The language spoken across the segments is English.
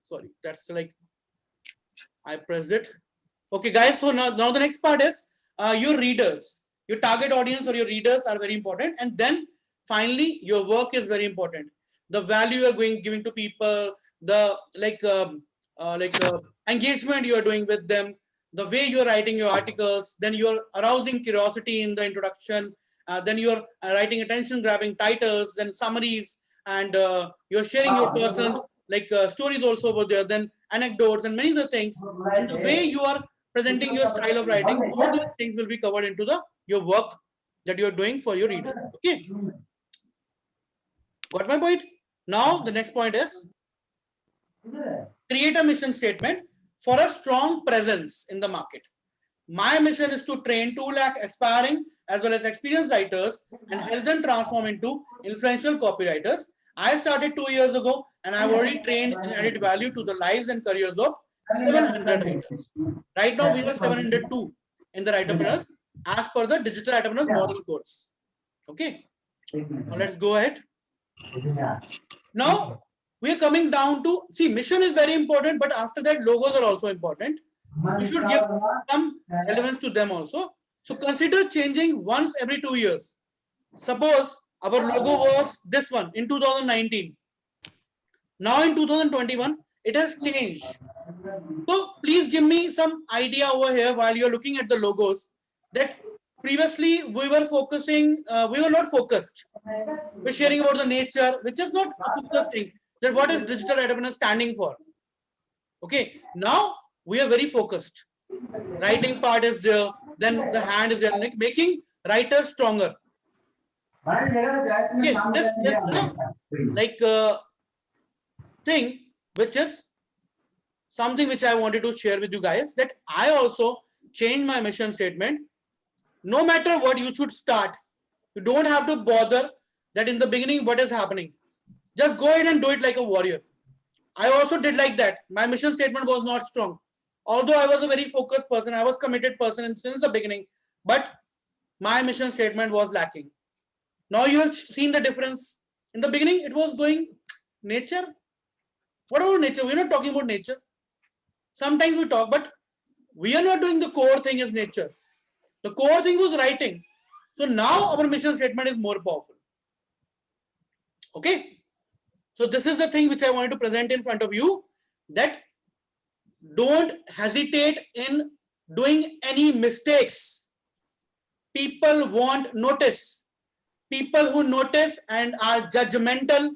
Sorry. That's like I pressed it. Okay, guys. So now the next part is your readers. Your target audience or your readers are very important, and then finally your work is very important. The value you are giving to people, the engagement you are doing with them, the way you are writing your articles, then you are arousing curiosity in the introduction, then you are writing attention grabbing titles, then summaries, and you're sharing your personal stories also over there, then anecdotes and many other things, and the way you are presenting your style of writing, all these things will be covered into the your work that you're doing for your readers. Okay, got my point? Now the next point is create a mission statement for a strong presence in the market. My mission is to train 2 lakh aspiring as well as experienced writers and help them transform into influential copywriters. I started 2 years ago and I've already trained and added value to the lives and careers of 700 writers. Right now we are 702 in the writerpreneurs as per the digital writerpreneurs model course. Okay, now let's go ahead. Now we are coming down to, see, mission is very important, but after that logos are also important. You should give some relevance to them also. So consider changing once every 2 years. Suppose our logo was this one in 2019. Now in 2021, it has changed. So please give me some idea over here while you're looking at the logos that previously we were focusing, we were not focused. We're sharing about the nature, which is not a focused thing. That what is digital entrepreneur standing for? Okay, now we are very focused. Writing part is there, then the hand is there, like making writers stronger. Okay, this is the thing which is something which I wanted to share with you guys, that I also changed my mission statement. No matter what, you should start. You don't have to bother that in the beginning what is happening. Just go ahead and do it like a warrior. I also did like that. My mission statement was not strong. Although I was a very focused person, I was committed person since the beginning, but my mission statement was lacking. Now you have seen the difference. In the beginning, it was going nature. What about nature? We're not talking about nature. Sometimes we talk, but we are not doing the core thing as nature. The core thing was writing. So now our mission statement is more powerful. Okay. So this is the thing which I wanted to present in front of you, that don't hesitate in doing any mistakes. People won't notice. People who notice and are judgmental,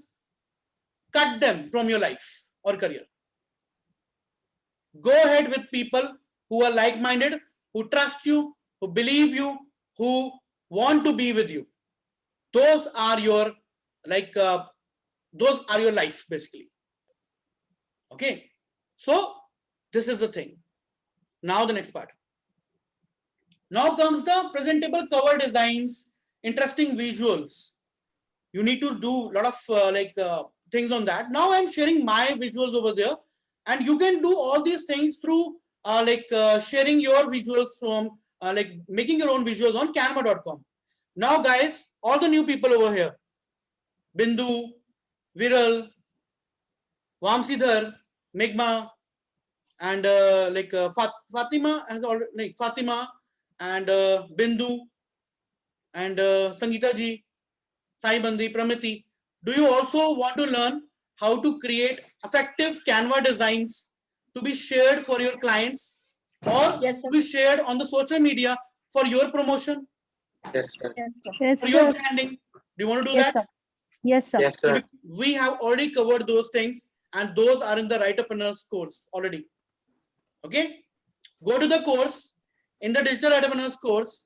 cut them from your life or career. Go ahead with people who are like-minded, who trust you, who believe you, who want to be with you. Those are your those are your life basically. Okay, so this is the thing. Now the next part. Now comes the presentable cover designs, interesting visuals. You need to do a lot of things on that. Now I'm sharing my visuals over there, and you can do all these things through sharing your visuals from making your own visuals on canva.com. Now guys, all the new people over here, Bindu, Viral, Vamsidhar, Megma, and Fatima has already Fatima and Bindu and Sangeeta ji, Sai Bandi, Pramiti. Do you also want to learn how to create effective Canva designs to be shared for your clients or Yes, to be shared on the social media for your promotion? Yes, sir. Yes, For your branding? Do you want to do Yes, that? sir. Yes, sir. Yes, sir. We have already covered those things, and those are in the Writerpreneurs course already. Okay, go to the course. In the digital Writerpreneurs course,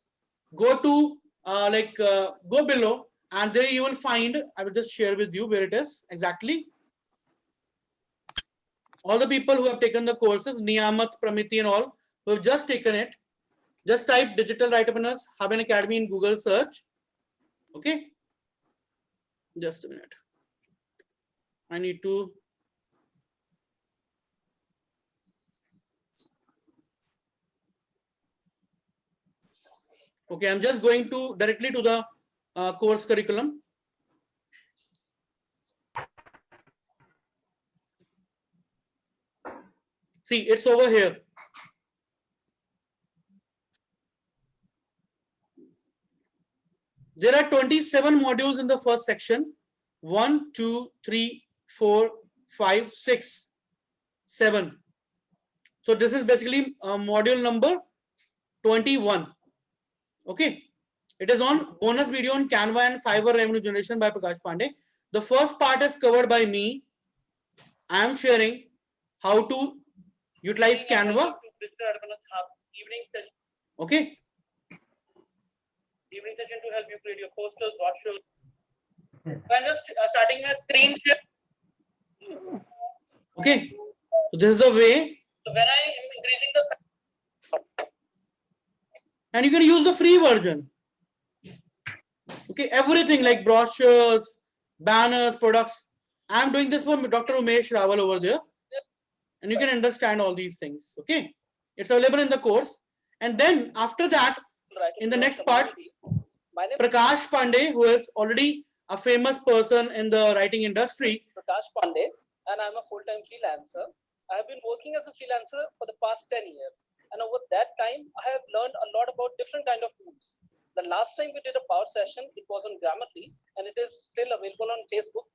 go to go below, and there you will find, I will just share with you where it is exactly. All the people who have taken the courses, Niyamat, Pramiti and all, who have just taken it, just type Digital Writerpreneurs Hub and Academy in Google search. Okay, just a minute. I need to. Okay, I'm just going to directly to the course curriculum. See, it's over here. There are 27 modules in the first section. 1, 2, 3, 4, 5, 6, 7. So this is basically module number 21. Okay. It is on bonus video on Canva and Fiverr revenue generation by Prakash Pandey. The first part is covered by me. I am sharing how to utilize Canva. Okay. Evening session to help you create your posters, brochures. I'm just starting my screen share. Okay. So this is the way. So when I am increasing the, and you can use the free version. Okay, everything like brochures, banners, products. I'm doing this for Dr. Umesh Rawal over there, and you can understand all these things. Okay, it's available in the course. And then after that, in the next part, Prakash Pandey, who is already a famous person in the writing industry. Prakash Pandey, and I'm a full-time freelancer. I have been working as a freelancer for the past 10 years. And over that time, I have learned a lot about different kind of tools. The last time we did a power session, it was on Grammarly, and it is still available on Facebook.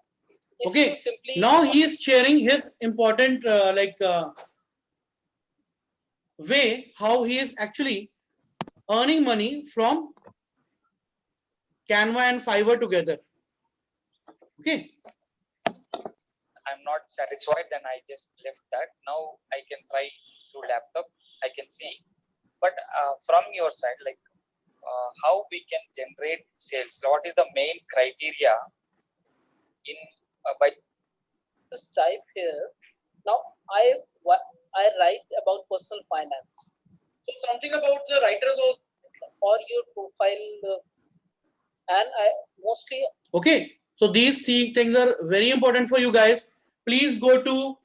Okay, now he is sharing his important way how he is actually earning money from Canva and Fiverr together. Okay. I'm not satisfied, then I just left that. Now I can try through laptop. I can see, but from your side, like how we can generate sales? What is the main criteria in by? Just type here. Now I write about personal finance. So something about the writers or your profile, and I mostly. Okay, so these three things are very important for you guys. Please go to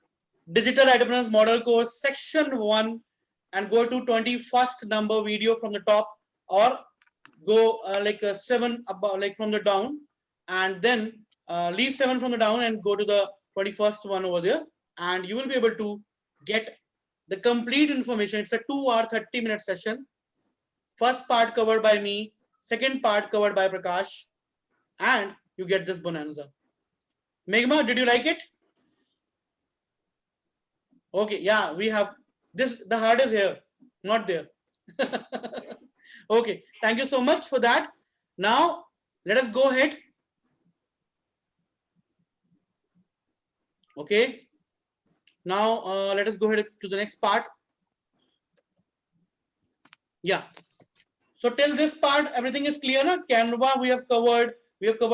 Digital Entrepreneurs Model Course section 1 and go to 21st number video from the top, or go like 7 above, like from the down, and then leave 7 from the down and go to the 21st one over there, and you will be able to get the complete information. It's a 2-hour 30-minute session. First part covered by me, second part covered by Prakash, and you get this bonanza. Meghma, did you like it? Okay, yeah, we have this. The heart is here, not there. Okay, thank you so much for that. Now, let us go ahead. Okay, now let us go ahead to the next part. Yeah, so till this part, everything is clear. Na? Canva, we have covered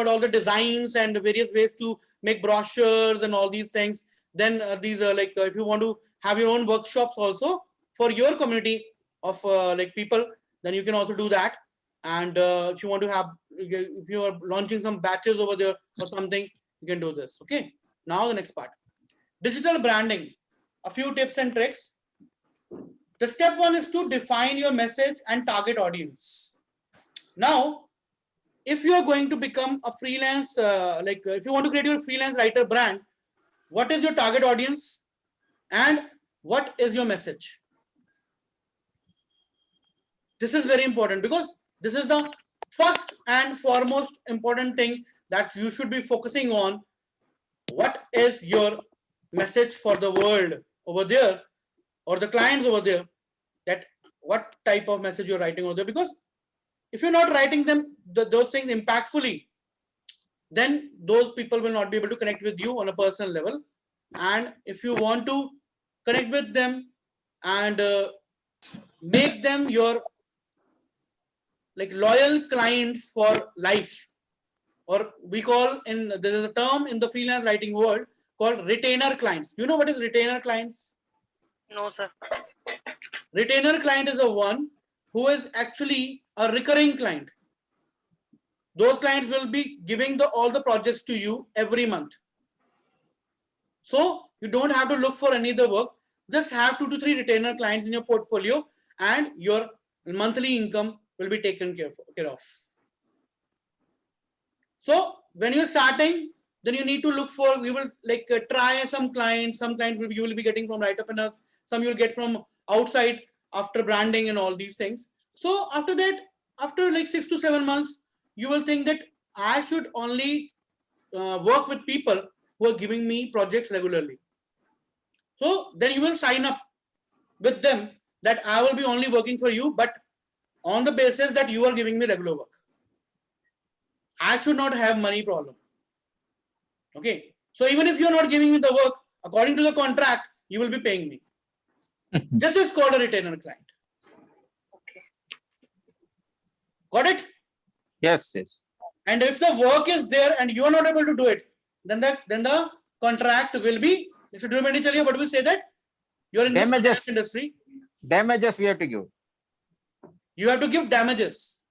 all the designs and various ways to make brochures and all these things. Then these are like if you want to have your own workshops also for your community of like people, then you can also do that. And if you want to have, if you are launching some batches over there or something, you can do this. Okay, now the next part, digital branding, a few tips and tricks. The step 1 is to define your message and target audience. Now, if you are going to become a freelance, if you want to create your freelance writer brand, what is your target audience and what is your message? This is very important because this is the first and foremost important thing that you should be focusing on. What is your message for the world over there or the clients over there? That what type of message you're writing over there? Because if you're not writing them those things impactfully, then those people will not be able to connect with you on a personal level. And if you want to connect with them and make them your like loyal clients for life, or we call there is a term in the freelance writing world called retainer clients. You know what is retainer clients? No, sir. Retainer client is the one who is actually a recurring client. Those clients will be giving all the projects to you every month. So you don't have to look for any other work. Just have 2 to 3 retainer clients in your portfolio and your monthly income will be taken care of. So when you're starting, then you need to look for, we will like try some clients. Some clients you will be getting from Writerpreneurs. some you'll get from outside after branding and all these things. So after that, after like 6 to 7 months, you will think that I should only work with people who are giving me projects regularly. So then you will sign up with them that I will be only working for you, but on the basis that you are giving me regular work. I should not have money problem. Okay. So even if you are not giving me the work, according to the contract, you will be paying me. This is called a retainer client. Okay. Got it? Yes, yes. And if the work is there and you are not able to do it, then the contract will be, if you do it, but we say that you are in the Damages. finance industry, Damages we have to give. you have to give damages.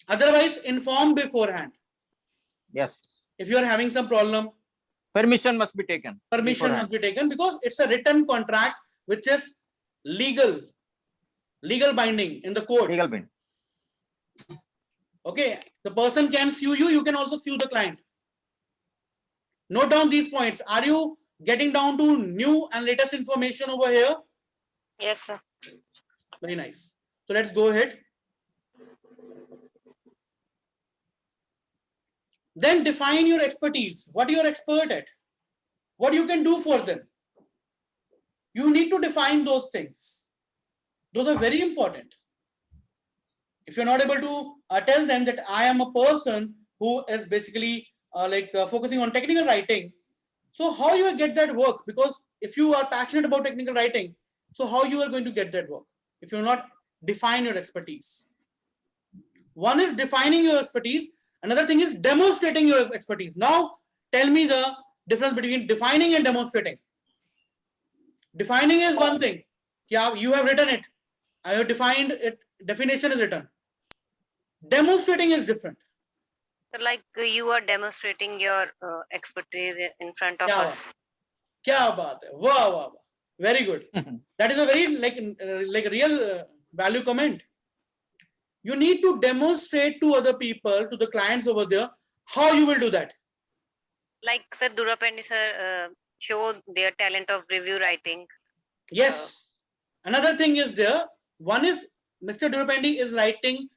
Otherwise, inform beforehand. Yes. If you are having some problem, Permission must be taken. permission beforehand. must be taken because it's a written contract which is legal binding in the court. Legal bind. Okay, the person can sue you, you can also sue the client. Note down these points. Are you getting down to new and latest information over here? Yes, sir. Very nice. So let's go ahead. Then define your expertise. What you are expert at. What you can do for them. You need to define those things. Those are very important. If you're not able to tell them that I am a person who is basically focusing on technical writing, so how you will get that work? Because if you are passionate about technical writing, so how you are going to get that work if you not define your expertise? One is defining your expertise. Another thing is demonstrating your expertise. Now, tell me the difference between defining and demonstrating. Defining is one thing. Yeah, you have written it. I have defined it. Definition is written. Demonstrating is different. So like you are demonstrating your expertise in front of Yeah. us. Kya baat hai? Wow, wow, wow. Very good. That is a very like a real value comment. You need to demonstrate to other people, to the clients over there, how you will do that. Like Sir Durapandi sir show their talent of review writing. Yes. Another thing is there. One is Mr. Durapandi is writing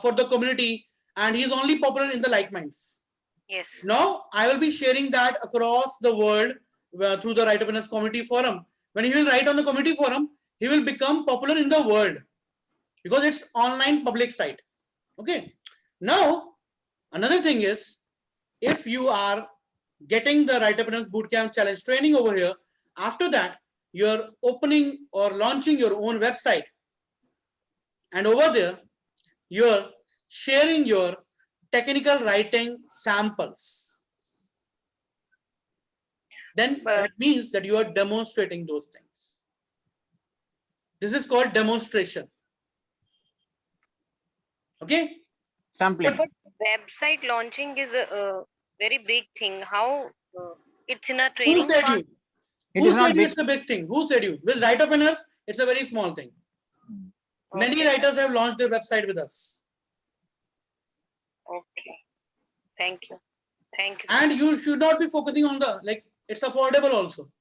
for the community and he is only popular in the like minds. Yes. Now, I will be sharing that across the world through the Write Happiness Community Forum. When he will write on the community forum, he will become popular in the world because it's online public site. Okay. Now, another thing is, if you are getting the Write Happiness Bootcamp Challenge training over here, after that, you're opening or launching your own website. And over there, you're sharing your technical writing samples. Then that means that you are demonstrating those things. This is called demonstration. Okay? Sampling. But website launching is a very big thing. How it's in a training. Who said part? you? It Who is not said you big. it's a big thing? Who said you? With Write Happiness, it's a very small thing. Many Okay. writers have launched their website with us. Okay. Thank you. Thank you. And you should not be focusing on the, like, it's affordable also.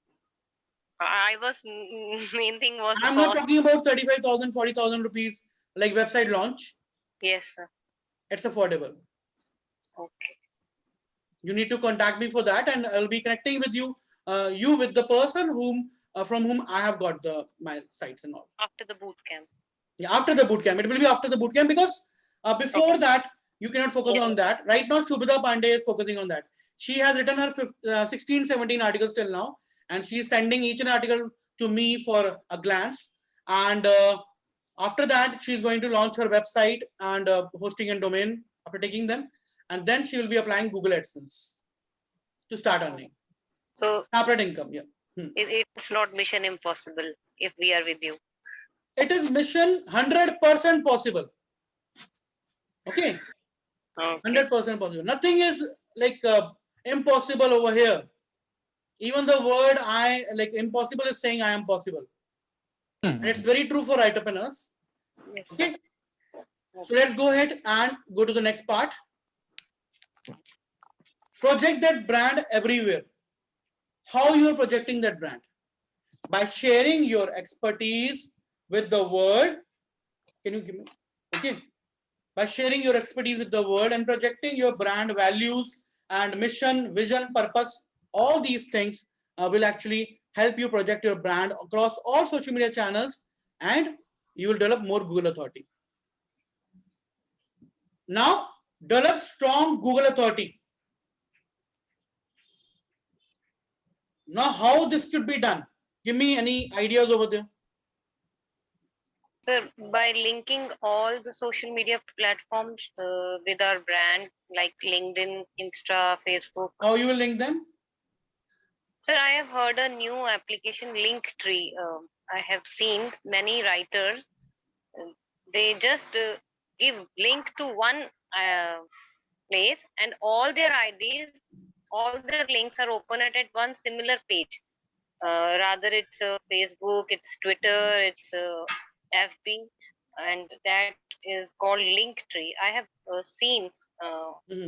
I was main thing was I'm the not cost. talking about 35,000, 40,000 rupees like website launch. Yes, sir. It's affordable. Okay. You need to contact me for that and I'll be connecting with you, with the person whom from whom I have got my sites and all. After the boot camp. Yeah, after the bootcamp. It will be after the bootcamp because before Okay. that, you cannot focus on that. Right now, Shubhita Pandey is focusing on that. She has written her 16, 17 articles till now, and she is sending each an article to me for a glance. And after that, she is going to launch her website and hosting and domain after taking them. And then she will be applying Google AdSense to start earning. So Separate income, yeah. it's not mission impossible if we are with you. It is mission 100% possible. Okay. Okay. 100% possible. Nothing is like impossible over here. Even the word I like impossible is saying I am possible. And it's very true for Write Happiness. Yes, sir. Okay. So let's go ahead and go to the next part. Project that brand everywhere. How you are projecting that brand. by sharing your expertise with the world. Can you give me? Okay. By sharing your expertise with the world and projecting your brand values and mission, vision, purpose, all these things will actually help you project your brand across all social media channels, and you will develop more Google authority. Now, develop strong Google authority. Now, how this could be done? Give me any ideas over there. Sir, by linking all the social media platforms with our brand, like LinkedIn, Insta, Facebook. How you will link them? Sir, I have heard a new application, Linktree. I have seen many writers. They just give link to one place, and all their IDs, all their links are open at one similar page. Rather, it's Facebook, it's Twitter, it's FB, and that is called Linktree. I have seen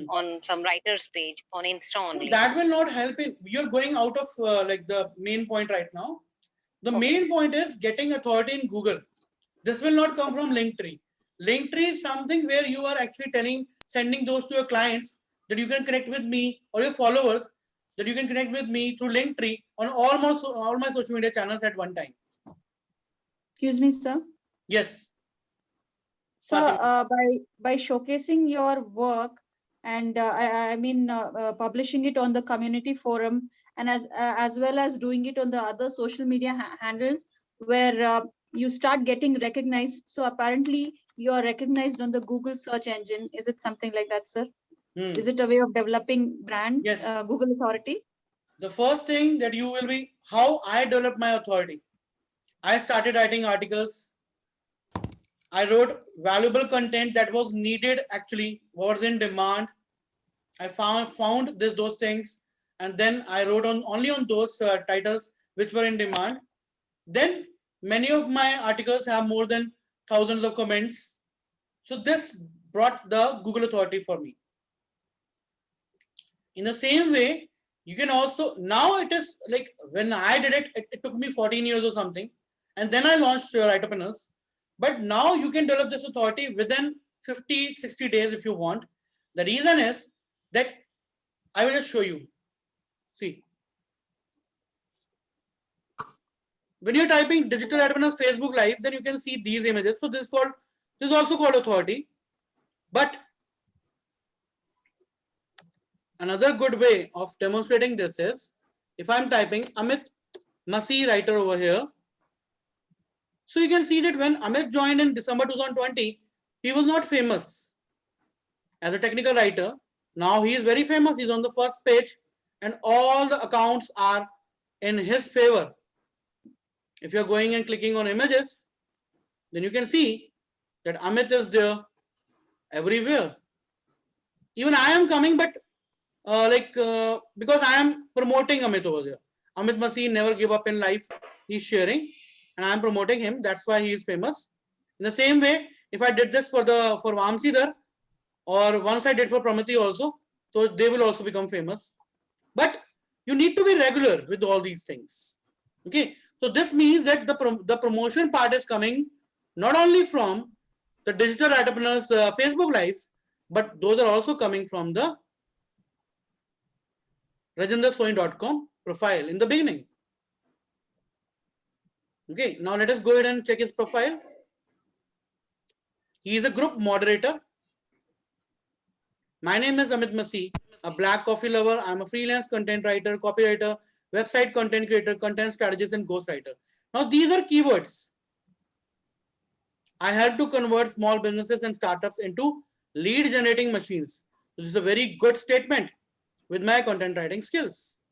on some writer's page on Insta only. That will not help in. You're going out of like the main point right now. The main point is getting authority in Google. This will not come from Linktree. Linktree is something where you are actually sending those to your clients that you can connect with me, or your followers that you can connect with me through Linktree on all my social media channels at one time. Excuse me, sir. Yes. So Fatima. by showcasing your work and I mean publishing it on the community forum, and as well as doing it on the other social media handles where you start getting recognized. So apparently you are recognized on the Google search engine. Is it something like that, sir? Is it a way of developing brand? Yes. Google authority? The first thing that you will be how I developed my authority. I started writing articles. I wrote valuable content that was needed, actually was in demand. I found those things, and then I wrote only on those titles which were in demand. Then many of my articles have more than thousands of comments. So this brought the Google authority for me. In the same way, you can also, now it is like when I did it, it took me 14 years or something. And then I launched Writerpreneurs. But now you can develop this authority within 50, 60 days if you want. The reason is that I will just show you. See. When you're typing digital Writerpreneurs Facebook Live, then you can see these images. So this is also called authority. But another good way of demonstrating this is if I'm typing Amit Masih writer over here. So you can see that when Amit joined in December 2020, he was not famous as a technical writer. Now he is very famous. He's on the first page and all the accounts are in his favor. If you're going and clicking on images, then you can see that Amit is there everywhere. Even I am coming, but because I am promoting Amit over there. Amit Masih never give up in life. He's sharing and I am promoting him. That's why he is famous. In the same way, if I did this for Vamsidhar, or once I did for Pramati also, so they will also become famous. But you need to be regular with all these things. Okay. So this means that the promotion part is coming not only from the digital Writerpreneurs Facebook Lives, but those are also coming from the rajendrasoin.com profile in the beginning. Okay, now let us go ahead and check his profile. He is a group moderator. My name is Amit Masih, a black coffee lover. I'm a freelance content writer, copywriter, website content creator, content strategist, and ghostwriter. Now these are keywords. I help to convert small businesses and startups into lead generating machines. This is a very good statement with my content writing skills.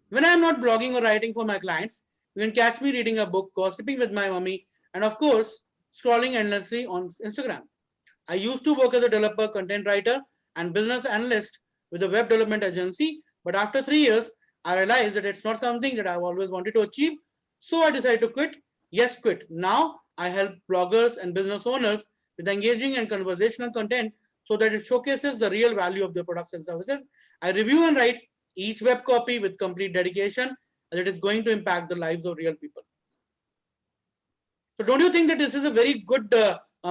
When I'm not blogging or writing for my clients, you can catch me reading a book, gossiping with my mommy, and of course, scrolling endlessly on Instagram. I used to work as a developer, content writer, and business analyst with a web development agency. But after 3 years, I realized that it's not something that I've always wanted to achieve. So I decided to quit. Yes, quit. Now I help bloggers and business owners with engaging and conversational content so that it showcases the real value of their products and services. I review and write each web copy with complete dedication, as it is going to impact the lives of real people. So don't you think that this is a very good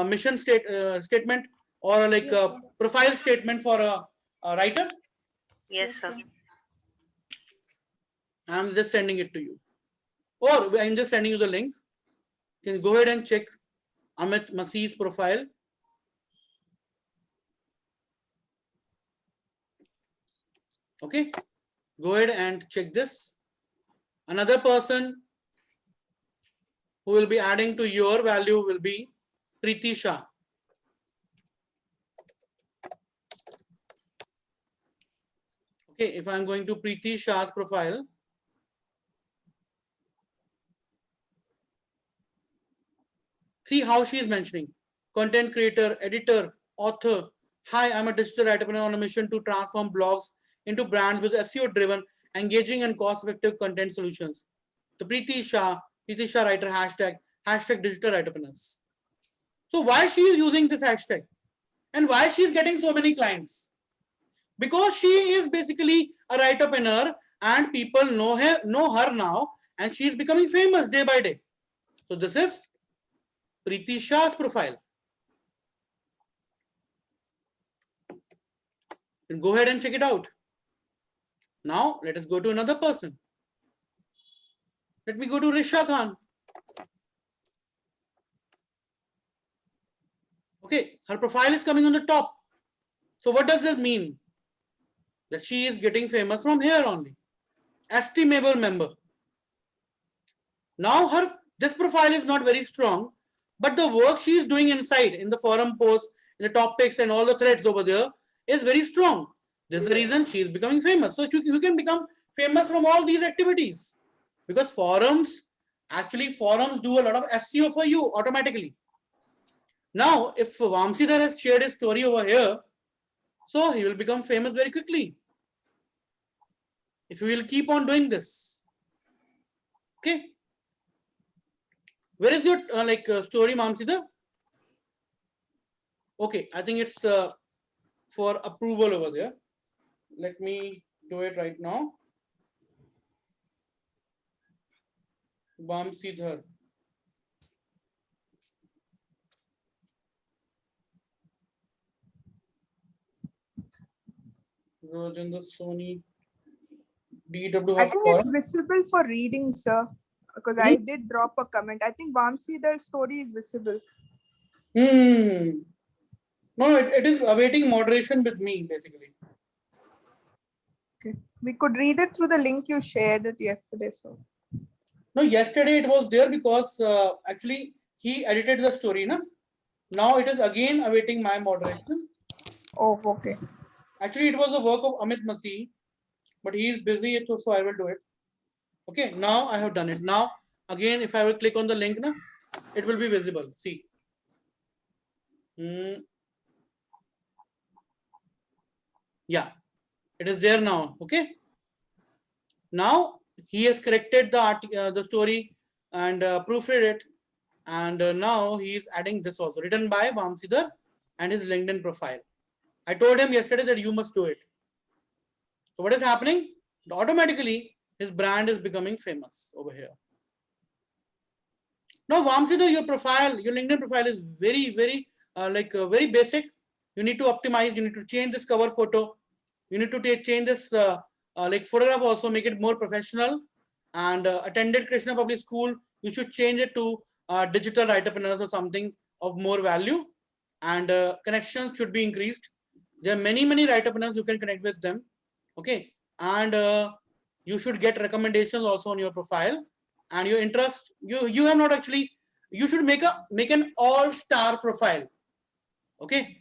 mission statement or like Yes, a sir. profile statement for a writer? Yes, sir. I'm just sending it to you. Or I'm just sending you the link. You can go ahead and check Amit Masih's profile. Okay, go ahead and check this. Another person who will be adding to your value will be Preeti Shah. Okay, if I'm going to Preeti Shah's profile, see how she is mentioning content creator, editor, author. Hi, I'm a digital writer on a mission to transform blogs into brands with SEO driven, engaging and cost effective content solutions. The Preeti Shah writer hashtag digital entrepreneurs. So why she is using this hashtag and why she is getting so many clients? Because she is basically a writer and people know her now, and she is becoming famous day by day. So this is Preeti Shah's profile. You can go ahead and check it out. Now let us go to another person. Let me go to Risha Khan. Okay, her profile is coming on the top. So what does this mean? That she is getting famous from here only. Estimable member. Now this profile is not very strong, but the work she is doing inside in the forum posts, in the topics and all the threads over there is very strong. This is the reason she is becoming famous. So you can become famous from all these activities, because forums do a lot of SEO for you automatically. Now, if Vamsidhar has shared his story over here, so he will become famous very quickly. If you will keep on doing this. Okay. Where is your story, Vamsidhar? Okay, I think it's for approval over there. Let me do it right now. Vamsidhar. Rajendra Soni. DW I think Forum. it's visible for reading, sir, because I did drop a comment. I think Vamsidhar's story is visible. No, it is awaiting moderation with me, basically. Okay. We could read it through the link you shared it yesterday. So No, yesterday it was there because actually he edited the story. Now it is again awaiting my moderation. oh, okay. Actually, it was the work of Amit Masih, but he is busy, so I will do it. Okay, now I have done it. Now, again, if I will click on the link, it will be visible. See. Yeah, it is there now. Okay. Now he has corrected the story and proofread it, and now he is adding this also, written by Vamsidhar and his LinkedIn profile. I told him yesterday that you must do it. So what is happening? Automatically, his brand is becoming famous over here. Now, Vamsidhar, your LinkedIn profile is very, very very basic. You need to optimize. You need to change this cover photo. You need to change this photograph also, make it more professional. And attended Krishna Public School, you should change it to digital writerpreneurs or something of more value. And connections should be increased. There are many writerpreneurs, you can connect with them. Okay, and you should get recommendations also on your profile, and your interest. You have not actually. You should make an all-star profile. Okay,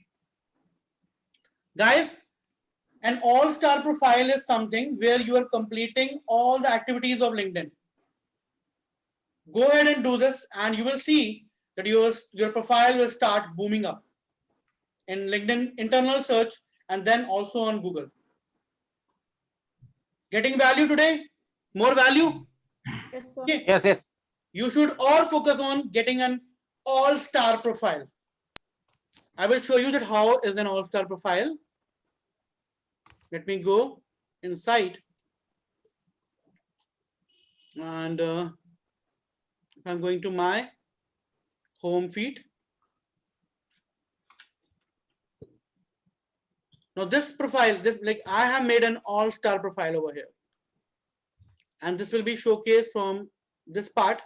guys, an all-star profile is something where you are completing all the activities of LinkedIn. Go ahead and do this, and you will see that your profile will start booming up in LinkedIn internal search and then also on Google. Getting value today? More value? Yes, sir. Okay. Yes. You should all focus on getting an all-star profile. I will show you that how is an all-star profile. Let me go inside. And if I'm going to my home feed. Now this profile, this like I have made an all-star profile over here. And this will be showcased from this part.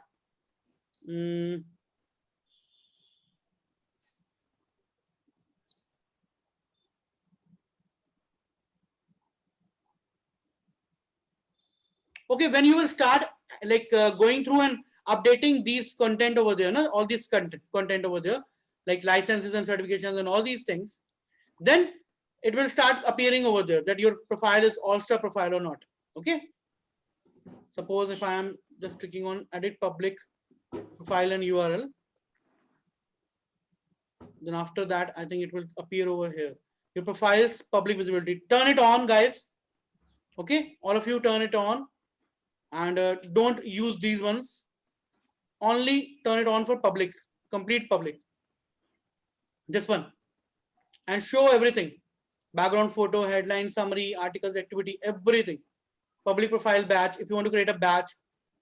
Okay, when you will start like going through and updating these content over there, no? All this content over there, like licenses and certifications and all these things, then it will start appearing over there that your profile is all-star profile or not. Okay. Suppose if I am just clicking on edit public profile and URL, then after that, I think it will appear over here. Your profile is public visibility. Turn it on, guys. Okay, all of you turn it on, and don't use these ones. Only turn it on for public, complete public. This one, and show everything: background photo, headline, summary, articles, activity, everything. Public profile badge. If you want to create a badge,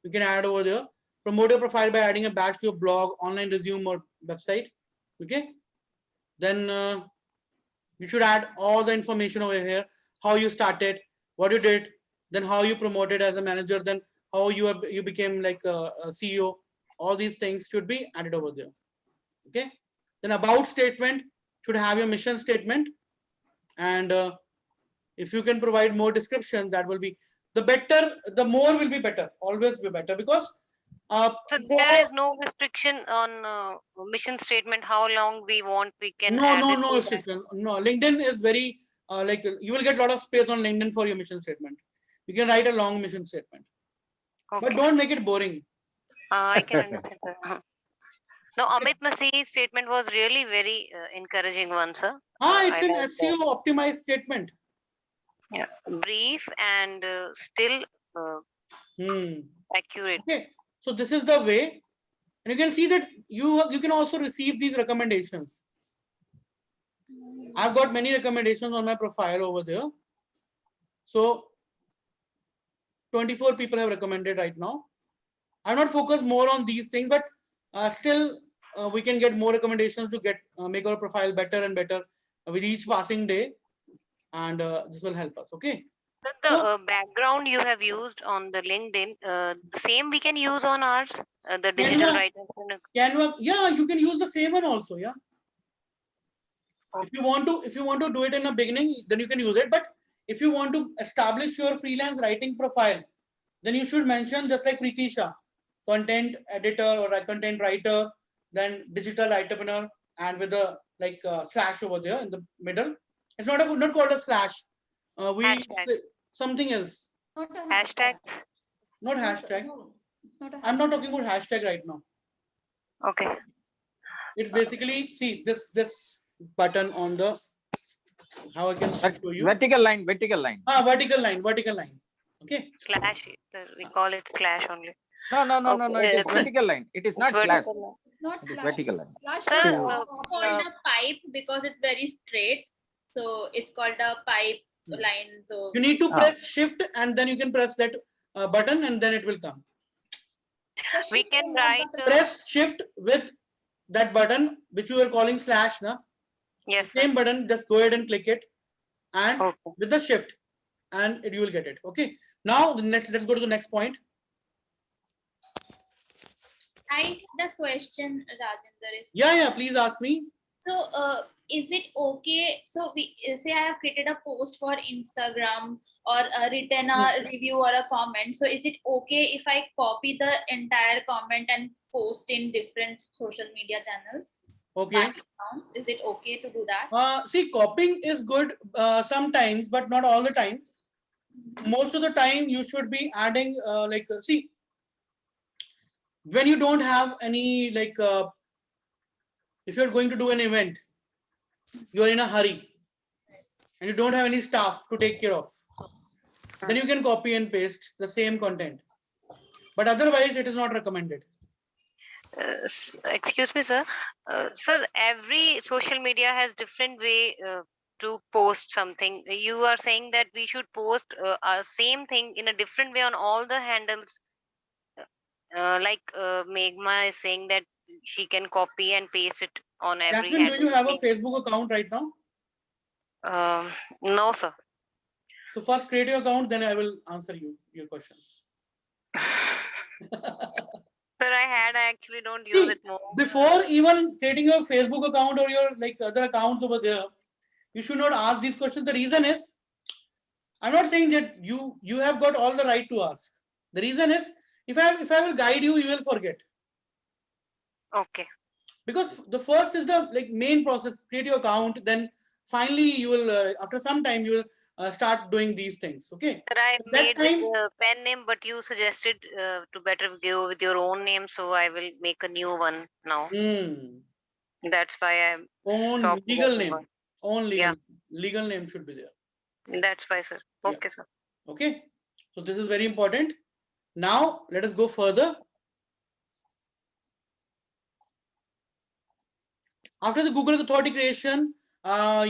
you can add over there. Promote your profile by adding a badge to your blog, online resume, or website. Okay. Then you should add all the information over here: how you started, what you did, then how you promoted as a manager, then how you became like a CEO. All these things should be added over there. Okay. Then about statement should have your mission statement, and if you can provide more description, that will be the better. The more will be better. Always be better, because So there is no restriction on mission statement, how long we want, we can no, add no, it no to that. restriction. No, LinkedIn is very like you will get a lot of space on LinkedIn for your mission statement. You can write a long mission statement, but Okay. don't make it boring. I can understand that. No, Amit Masih's statement was really very encouraging one, sir. It's I an like SEO optimized statement. that. Yeah. Brief and still accurate. Okay, so this is the way, and you can see that you can also receive these recommendations. I've got many recommendations on my profile over there. So 24 people have recommended right now. I'm not focused more on these things, but still we can get more recommendations to get make our profile better and better with each passing day, and this will help us. Okay. But the background you have used on the LinkedIn, the same we can use on ours, the digital Canva, writing. Canva, yeah, you can use the same one also. Yeah. If you want to do it in the beginning, then you can use it. But if you want to establish your freelance writing profile, then you should mention just like Pritisha, content editor or a content writer, then digital entrepreneur, and with a like slash over there in the middle. It's not called a slash. We Hashtag. say something else. Not a Hashtag. Not No, sir, hashtag. no, it's not a I'm not hashtag. talking about hashtag right now. Okay. It's basically, see this button on the, how I can show you. Vertical line, vertical line. Vertical line. Okay. Slash. We call it slash only. No. It is Okay. vertical line. It is It's not slash. vertical line. It's not It is slash. vertical line. Slash Sir, is Called a pipe because it's very straight. So it's called a pipe line. So You need to press shift and then you can press that button and then it will come. We can write. Press shift with that button which you are calling slash. Na? Yes. Sir. Same button, just go ahead and click it, and Okay. with the shift, and you will get it. Okay. Now let's go to the next point. I had a question, Rajendra. Yeah, please ask me. So is it okay? So we say I have created a post for Instagram or written a review or a comment. So is it okay if I copy the entire comment and post in different social media channels? Okay. My accounts? Is it okay to do that? See, copying is good sometimes, but not all the time. Most of the time, you should be adding see, when you don't have any if you're going to do an event, you're in a hurry and you don't have any staff to take care of, then you can copy and paste the same content. But otherwise, it is not recommended. Excuse me, sir. Sir, every social media has different way to post something. You are saying that we should post our same thing in a different way on all the handles. Megma is saying that she can copy and paste it on every Jasmine, do you have a handle. Facebook account right now? No, sir. So first create your account, then I will answer your questions. Sir, I actually don't use See, it more. before even creating your Facebook account or your like other accounts over there, you should not ask these questions. The reason is, I'm not saying that you have got all the right to ask. The reason is, if I will guide you, you will forget. Okay. Because the first is the like main process. Create your account, then finally you will after some time you will start doing these things. Okay. Sir, I At that made time, with the pen name, but you suggested to better go with your own name, so I will make a new one now. That's why I own stopped legal that name. one. Own Yeah. legal name should be there. That's why, sir. Yeah. Okay, sir. Okay. So this is very important. Now let us go further. After the Google Authority creation,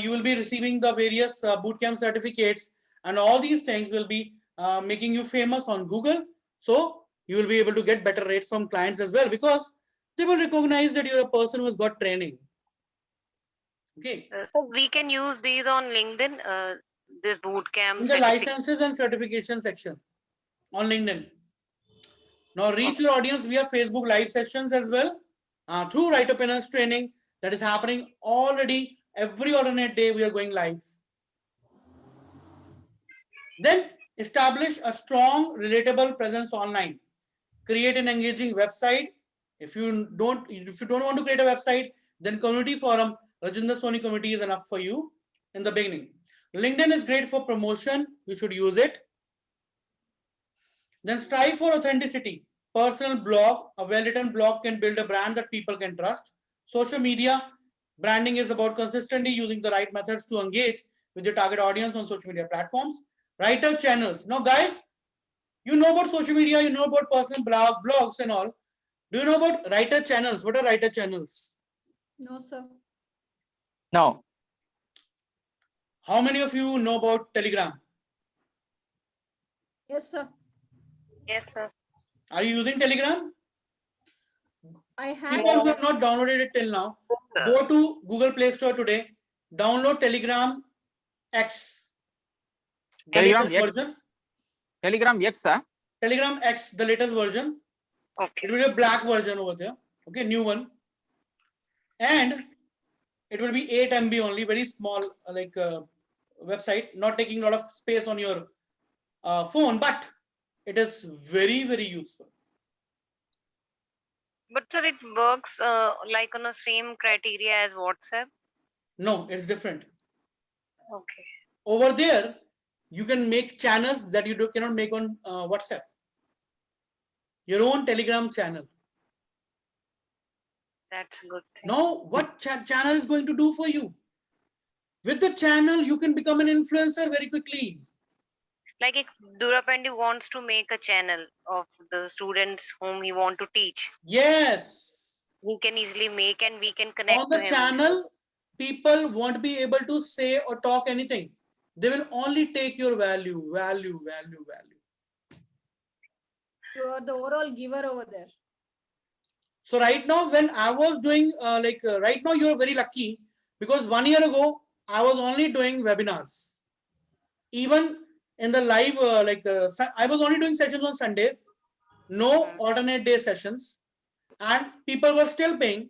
you will be receiving the various bootcamp certificates, and all these things will be making you famous on Google. So you will be able to get better rates from clients as well, because they will recognize that you're a person who has got training. Okay. So we can use these on LinkedIn. This bootcamp. In the licenses and certification section on LinkedIn. Now reach your audience via Facebook live sessions as well, through write-up training that is happening already every alternate day. We are going live. Then establish a strong, relatable presence online. Create an engaging website. If you don't want to create a website, then community forum, Rajinder Soni community is enough for you in the beginning. LinkedIn is great for promotion. You should use it. Then strive for authenticity. Personal blog, a well-written blog can build a brand that people can trust. Social media branding is about consistently using the right methods to engage with your target audience on social media platforms. Writer channels. Now, guys, you know about social media, you know about personal blogs and all. Do you know about writer channels? What are writer channels? No, sir. No. How many of you know about Telegram? Yes, sir. Yes, sir. Are you using Telegram? I had. People who have not downloaded it till now, go to Google Play Store today, download Telegram X. Telegram X? Version. Telegram X, huh? Telegram X, the latest version. Okay. It will be a black version over there. Okay, new one. And it will be 8 MB only, very small, website, not taking a lot of space on your phone, but it is very, very useful. But sir, it works like on the same criteria as WhatsApp? No, it's different. Okay. Over there, you can make channels that you cannot make on WhatsApp. Your own Telegram channel. That's a good thing. Now, what channel is going to do for you? With the channel, you can become an influencer very quickly. Like if Durapandi wants to make a channel of the students whom he want to teach. Yes. We can easily make and we can connect on the to him. channel, people won't be able to say or talk anything. They will only take your value. You are the overall giver over there. So right now, when I was doing right now, you're very lucky, because 1 year ago, I was only doing webinars. Even in the live, I was only doing sessions on Sundays, no alternate day sessions, and people were still paying.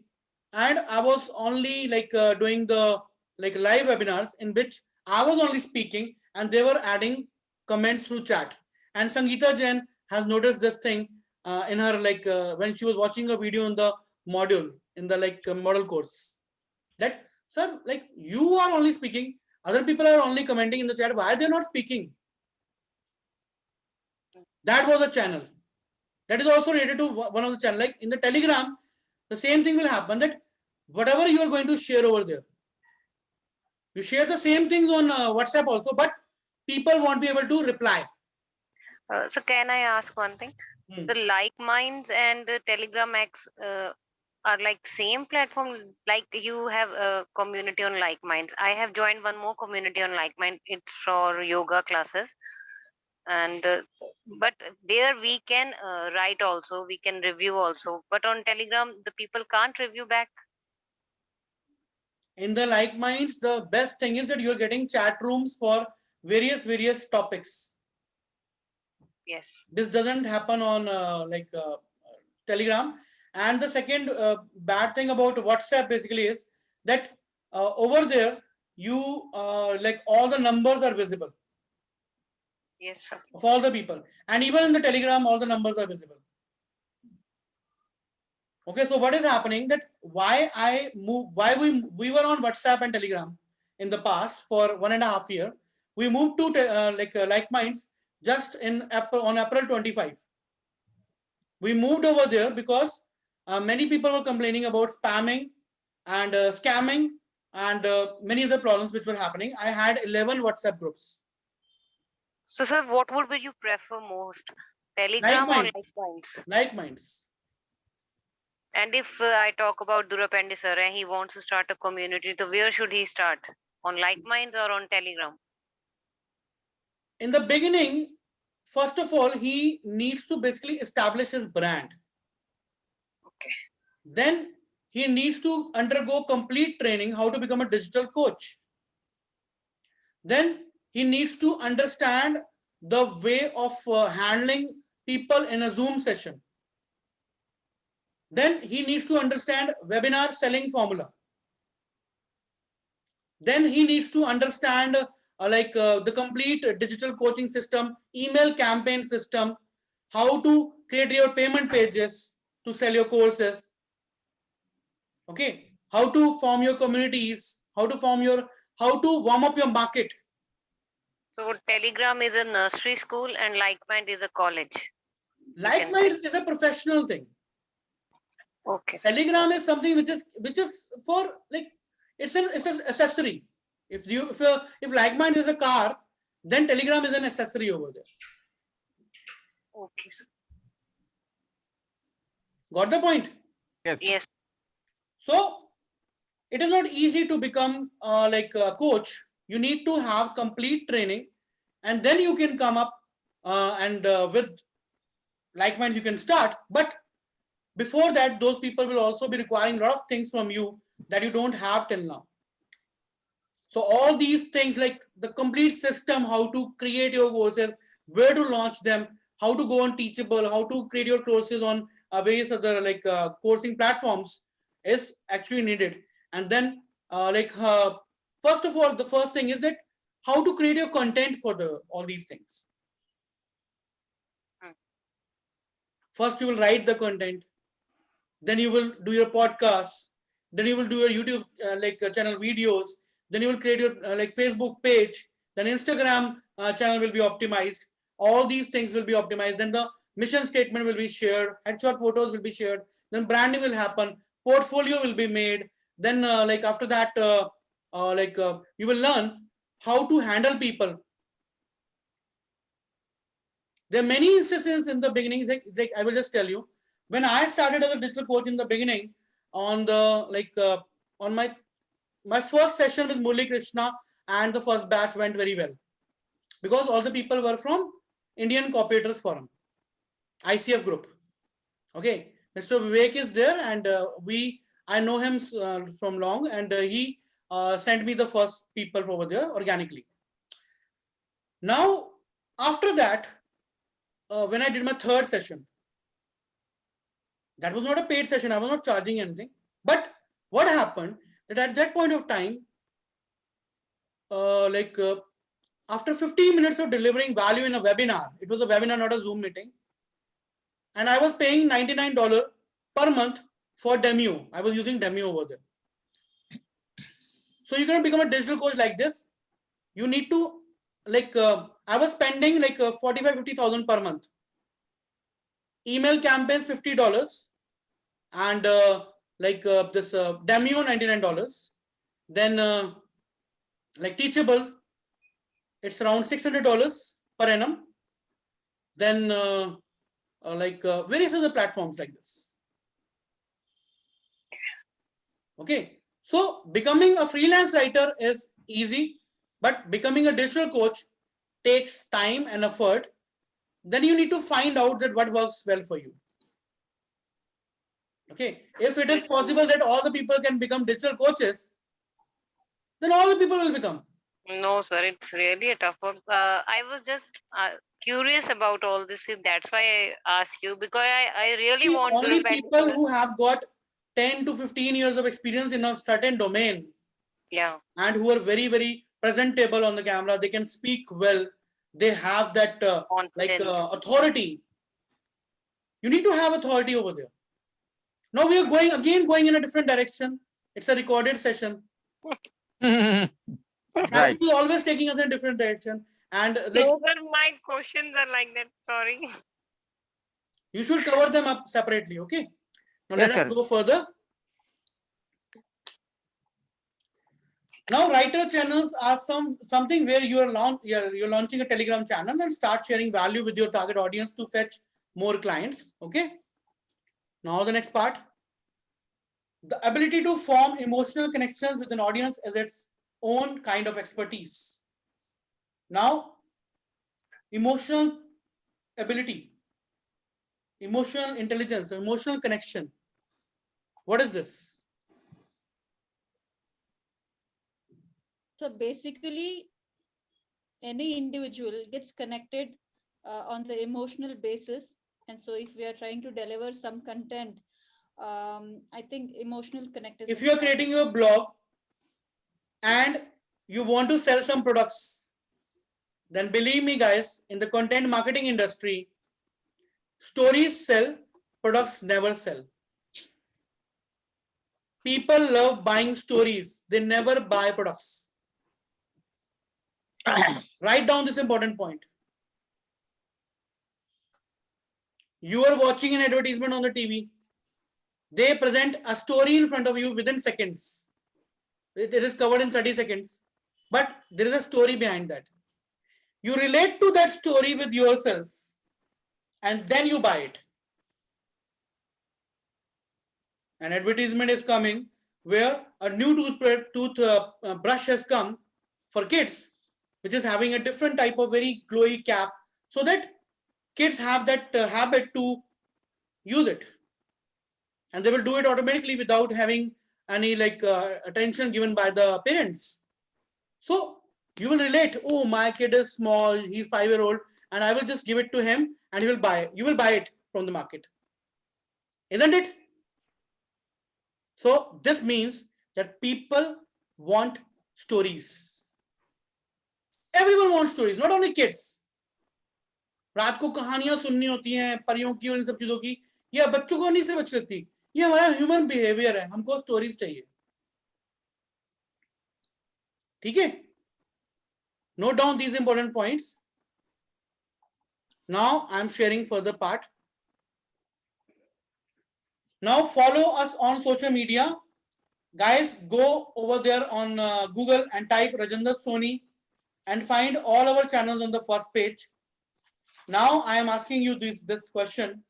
And I was only doing the live webinars in which I was only speaking and they were adding comments through chat. And Sangeeta Jain has noticed this thing in her when she was watching a video in the module in the model course, that sir, you are only speaking, other people are only commenting in the chat, why they're not speaking? That was a channel. That is also related to one of the channel. Like in the Telegram, the same thing will happen, that whatever you are going to share over there, you share the same things on WhatsApp also, but people won't be able to reply. So can I ask one thing? The Like Minds and the Telegram X are like same platform. Like you have a community on Like Minds. I have joined one more community on Like Mind. It's for yoga classes. and but there we can write also, we can review also, but on Telegram the people can't review back. In the Like Minds, the best thing is that you're getting chat rooms for various topics. Yes. This doesn't happen on Telegram. And the second bad thing about WhatsApp basically is that over there you like all the numbers are visible Yes, sir. of all the people, and even in the Telegram all the numbers are visible. Okay, so what is happening, that why we were on WhatsApp and Telegram in the past for 1.5 years. We moved to Like Minds just on April 25. We moved over there because many people were complaining about spamming and scamming and many other problems which were happening. I had 11 WhatsApp groups. So sir, what would be you prefer most, Telegram or Minds. Like Minds? Like Minds. And if I talk about Durapandi sir and he wants to start a community, so where should he start? On Like Minds or on Telegram? In the beginning, first of all, he needs to basically establish his brand. Okay. Then he needs to undergo complete training how to become a digital coach. Then he needs to understand the way of handling people in a Zoom session. Then he needs to understand webinar selling formula. Then he needs to understand the complete digital coaching system, email campaign system, how to create your payment pages to sell your courses. Okay, how to form your communities, how to warm up your market. So Telegram is a nursery school and Like Mind is a college. Like Mind is a professional thing. Okay. Telegram is something which is for like it's an accessory. If Like Mind is a car, then Telegram is an accessory over there. Okay. Sir. Got the point? Yes. Yes. So it is not easy to become a coach. You need to have complete training, and then you can come up with Like Mind you can start. But before that, those people will also be requiring a lot of things from you that you don't have till now. So all these things, like the complete system, how to create your courses, where to launch them, how to go on Teachable, how to create your courses on various other coursing platforms is actually needed. And then first of all, the first thing is that how to create your content for all these things. First, you will write the content. Then you will do your podcasts. Then you will do your YouTube channel videos. Then you will create your Facebook page. Then Instagram channel will be optimized. All these things will be optimized. Then the mission statement will be shared. Headshot photos will be shared. Then branding will happen. Portfolio will be made. Then after that, you will learn how to handle people. There are many instances in the beginning. I will just tell you. When I started as a digital coach in the beginning, on the on my first session with Murli Krishna and the first batch went very well, because all the people were from Indian Cooperators Forum, ICF group. Okay, Mr. Vivek is there, and I know him from long, and he sent me the first people over there organically. Now, after that, when I did my third session, that was not a paid session. I was not charging anything. But what happened that at that point of time, after 15 minutes of delivering value in a webinar, it was a webinar, not a Zoom meeting, and I was paying $99 per month for Demio. I was using Demio over there. So you can become a digital coach like this. You need to I was spending like 45,000-50,000 per month. Email campaigns $50, and this Demio $99. Then Teachable, it's around $600 per annum. Then various other platforms like this. Okay, so becoming a freelance writer is easy, but becoming a digital coach takes time and effort, then you need to find out that what works well for you. Okay, if it is possible that all the people can become digital coaches, then all the people will become. No, sir, it's really a tough work. I was just curious about all this. That's why I asked you, because I really See, want to only look at people who have got 10 to 15 years of experience in a certain domain yeah. and who are very, very presentable on the camera, they can speak well, they have that Confidence. authority. You need to have authority over there. Now we are going in a different direction. It's a recorded session. Right. Is always taking us in a different direction. And like, No, sir, my questions are like that. Sorry. you should cover them up separately. Okay. Now Yes, let us sir. go further. Now, writer channels are something where you're launching a Telegram channel and start sharing value with your target audience to fetch more clients. Okay. Now the next part, the ability to form emotional connections with an audience is its own kind of expertise. Now, emotional ability, emotional intelligence, emotional connection. What is this? So basically, any individual gets connected on the emotional basis. And so if we are trying to deliver some content, I think emotional connect is If you are important. creating your blog and you want to sell some products, then believe me guys, in the content marketing industry, stories sell, products never sell. People love buying stories, they never buy products. Write down this important point. You are watching an advertisement on the TV. They present a story in front of you within seconds. It is covered in 30 seconds, but there is a story behind that. You relate to that story with yourself and then you buy it. An advertisement is coming where a new toothbrush has come for kids, which is having a different type of very glowy cap, so that kids have that habit to use it, and they will do it automatically without having any attention given by the parents. So you will relate, oh, my kid is small, he's 5-year-old, and I will just give it to him and he will buy it. You will buy it from the market, isn't it? So this means that people want stories. Everyone wants stories, not only kids. रात को कहानियां सुननी होती हैं परियों की और इन सब चीजों की, ये बच्चों को नहीं सिर्फ अच्छी लगती, ये हमारा ह्यूमन बिहेवियर है, हमको स्टोरीज चाहिए. ठीक है? Note down these important points. Now I am sharing further part. Now follow us on social media. Guys, go over there on Google and type Rajinder Soni and find all our channels on the first page. Now I am asking you this question.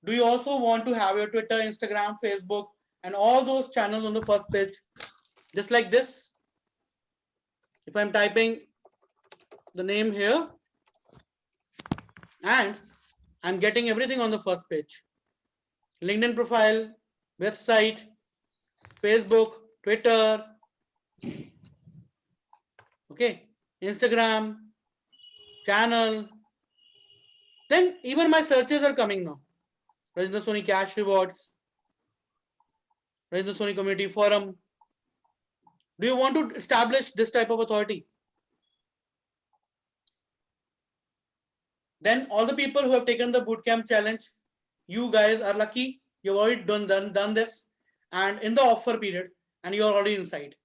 Do you also want to have your Twitter, Instagram, Facebook, and all those channels on the first page? Just like this. If I'm typing the name here, and I'm getting everything on the first page. LinkedIn profile, website, Facebook, Twitter, okay, Instagram, channel. Then even my searches are coming now. Rajinder Soni Cash Rewards, Rajinder Soni Community Forum. Do you want to establish this type of authority? Then all the people who have taken the bootcamp challenge, you guys are lucky. You've already done this, and in the offer period, and you're already inside.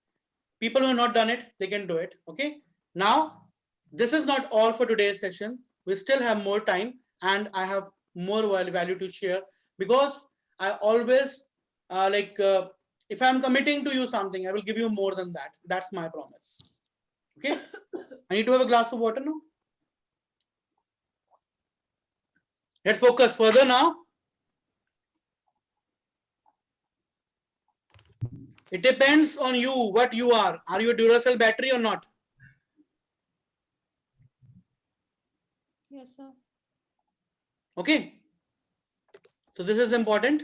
People who have not done it, they can do it. Okay. Now, this is not all for today's session. We still have more time, and I have more value to share, because I always if I'm committing to you something, I will give you more than that. That's my promise. Okay. I need to have a glass of water now. Let's focus further now. It depends on you what you are. Are you a Duracell battery or not? Yes, sir. Okay. So this is important.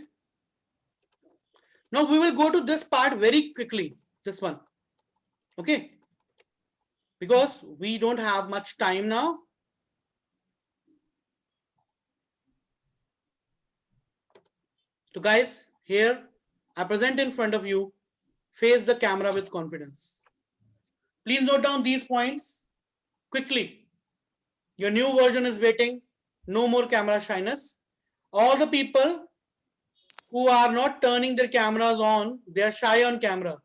Now we will go to this part very quickly. This one. Okay. Because we don't have much time now. So guys, here I present in front of you, face the camera with confidence. Please note down these points quickly. Your new version is waiting. No more camera shyness. All the people who are not turning their cameras on, they are shy on camera.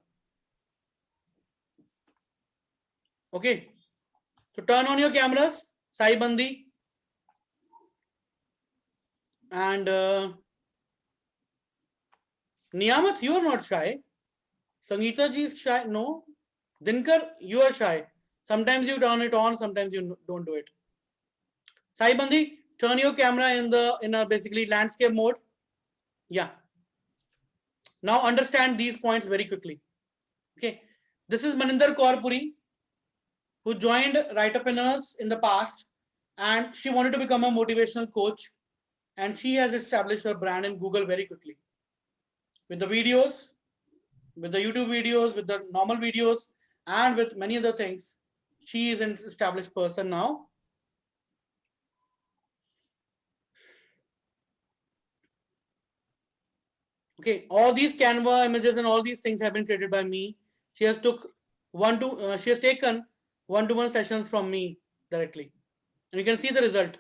Okay. So turn on your cameras, Sai Bandi. And Niyamat, you are not shy. Sangeeta ji is shy. No. Dinkar, you are shy. Sometimes you turn it on, sometimes you don't do it. Sai Bandi, turn your camera in a basically landscape mode. Yeah. Now understand these points very quickly. Okay. This is Maninder Kaur Puri, who joined Writerpreneurs in the past, and she wanted to become a motivational coach, and she has established her brand in Google very quickly. With the videos, with the YouTube videos, with the normal videos, and with many other things, she is an established person now. Okay, all these Canva images and all these things have been created by me. She has taken one-to-one sessions from me directly, and you can see the result.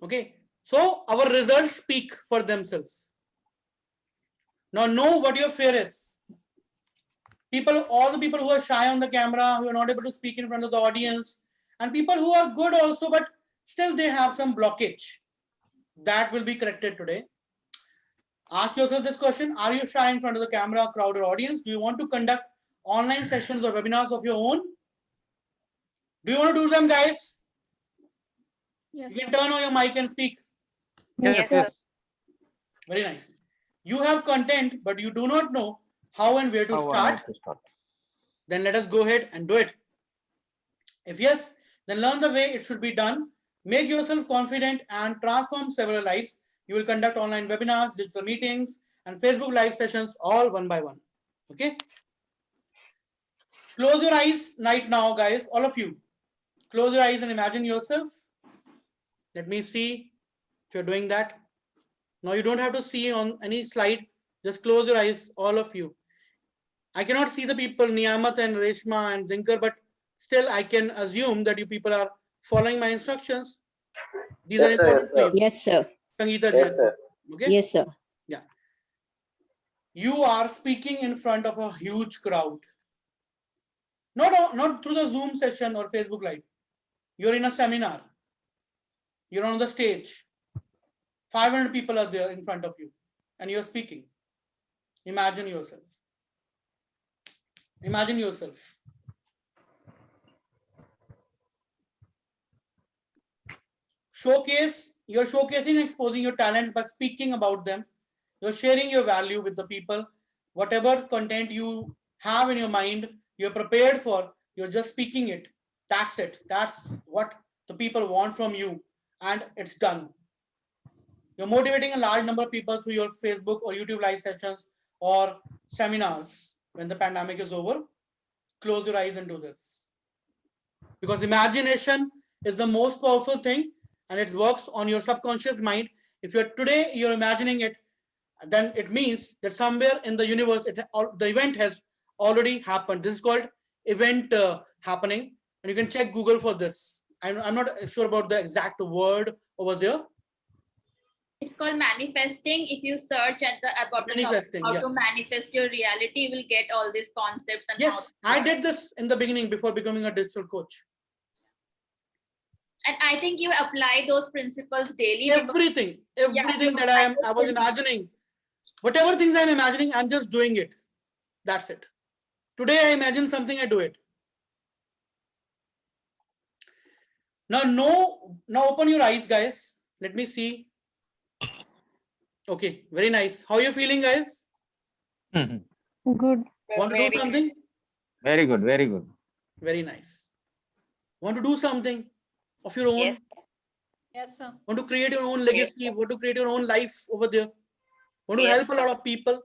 Okay, so our results speak for themselves. Now know what your fear is. All the people who are shy on the camera, who are not able to speak in front of the audience, and people who are good also, but still they have some blockage. That will be corrected today. Ask yourself this question: are you shy in front of the camera, crowd, or audience? Do you want to conduct online sessions or webinars of your own? Do you want to do them, guys? Yes. You can turn on your mic and speak. Yes, yes. Very nice. You have content, but you do not know how and where to start. Then let us go ahead and do it. If yes, then learn the way it should be done. Make yourself confident and transform several lives. You will conduct online webinars, digital meetings, and Facebook live sessions all one by one. Okay. Close your eyes right now, guys. All of you. Close your eyes and imagine yourself. Let me see if you're doing that. Now you don't have to see on any slide. Just close your eyes, all of you. I cannot see the people, Niyamat and Reshma and Dinkar, but still I can assume that you people are following my instructions. These are important for you. Yes, sir. Sangeeta Yes, ji. sir. Okay? Yes, sir. Yeah. You are speaking in front of a huge crowd. Not through the Zoom session or Facebook Live. You're in a seminar. You're on the stage. 500 people are there in front of you and you're speaking. Imagine yourself. Imagine yourself. You're showcasing and exposing your talents by speaking about them. You're sharing your value with the people. Whatever content you have in your mind, you're prepared for, you're just speaking it. That's it. That's what the people want from you. And it's done. You're motivating a large number of people through your Facebook or YouTube live sessions or seminars. When the pandemic is over, close your eyes and do this. Because imagination is the most powerful thing and it works on your subconscious mind. If you're imagining it, then it means that somewhere in the universe, the event has already happened. This is called event happening. And you can check Google for this. I'm not sure about the exact word over there. It's called manifesting. If you search at about Manifesting, how yeah. to manifest your reality, you will get all these concepts. And Yes, I did this in the beginning before becoming a digital coach. And I think you apply those principles daily. Everything that I was imagining, whatever things I'm imagining, I'm just doing it. That's it. Today I imagine something, I do it. Now open your eyes, guys. Let me see. Okay, very nice. How are you feeling, guys? Mhm. Good. Want to do something? Very good, very good. Very nice. Want to do something of your own? Yes. Yes, sir. Want to create your own legacy, want to create your own life over there, want to Yes, help a lot of people.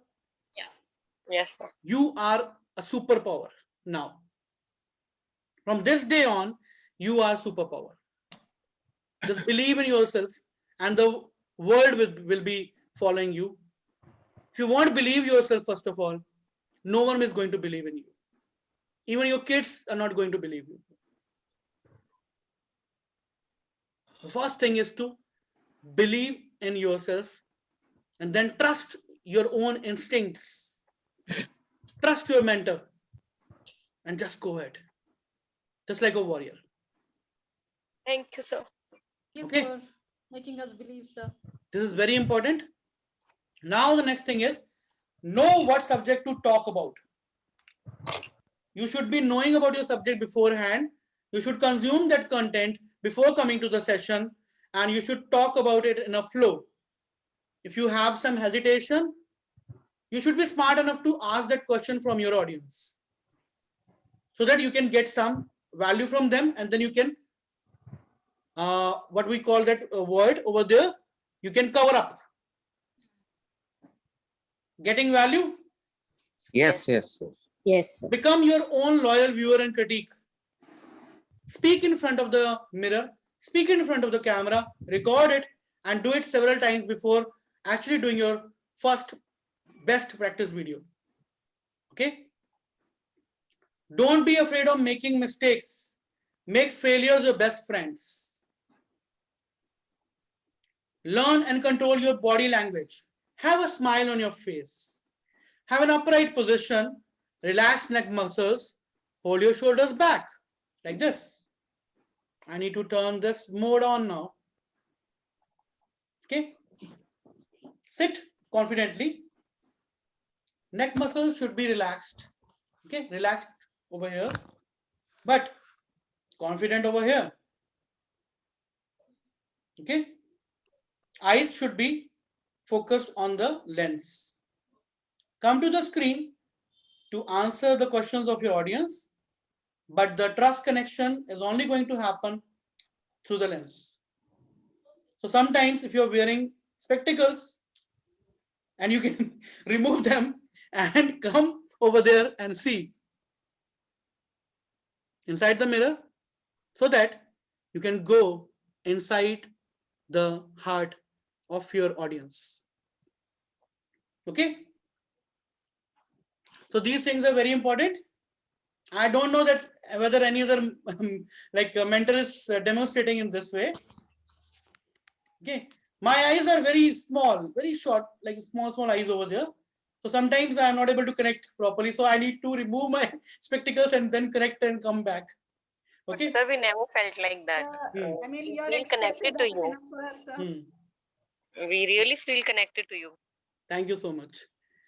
Yes, sir. You are a superpower now. From this day on, you are superpower. Just believe in yourself and the world will be following you. If you won't believe yourself, first of all, no one is going to believe in you. Even your kids are not going to believe you. The first thing is to believe in yourself and then trust your own instincts. Trust your mentor and just go ahead. Just like a warrior. Thank you, sir. Thank Okay. you for making us believe, sir. This is very important. Now the next thing is know what subject to talk about. You should be knowing about your subject beforehand. You should consume that content before coming to the session and you should talk about it in a flow. If you have some hesitation, you should be smart enough to ask that question from your audience so that you can get some value from them and then you can what we call that word over there, you can cover up. Getting value? Yes, yes, yes. Yes, sir. Become your own loyal viewer and critique. Speak in front of the mirror, speak in front of the camera, record it and do it several times before actually doing your first best practice video. Okay? Don't be afraid of making mistakes. Make failures your best friends. Learn and control your body language. Have a smile on your face. Have an upright position. Relax neck muscles. Hold your shoulders back like this. I need to turn this mode on now. Okay. Sit confidently. Neck muscles should be relaxed. Okay, relaxed over here, but confident over here. Okay. Eyes should be focused on the lens. Come to the screen to answer the questions of your audience, but the trust connection is only going to happen through the lens. So sometimes if you're wearing spectacles and you can remove them and come over there and see inside the mirror so that you can go inside the heart of your audience. Okay. So these things are very important. I don't know that whether any other mentor is demonstrating in this way. Okay. My eyes are very small, very short, like small eyes over there. So sometimes I'm not able to connect properly. So I need to remove my spectacles and then connect and come back. Okay. Sir, we never felt like that. I mean, We you're feel connected expressive. to That is you. enough for us, sir. We really feel connected to you. Thank you so much.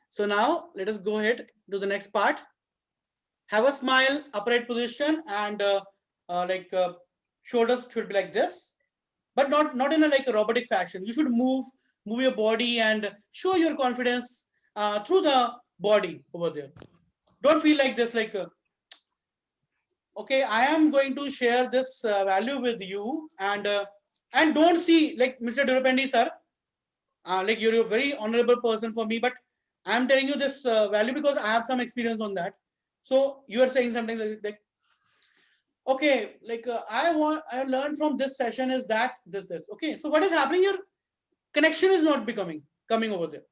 So now let us go ahead to the next part. Have a smile, upright position, and shoulders should be like this, but not in a like a robotic fashion. You should move your body and show your confidence through the body over there. Don't feel like this, okay, I am going to share this value with you, and don't see like Mr. Durupendi sir, like you're a very honorable person for me, but I am telling you this value because I have some experience on that. So you are saying something like okay, like I learned from this session is that this. Okay, so what is happening here? Connection is not coming over there.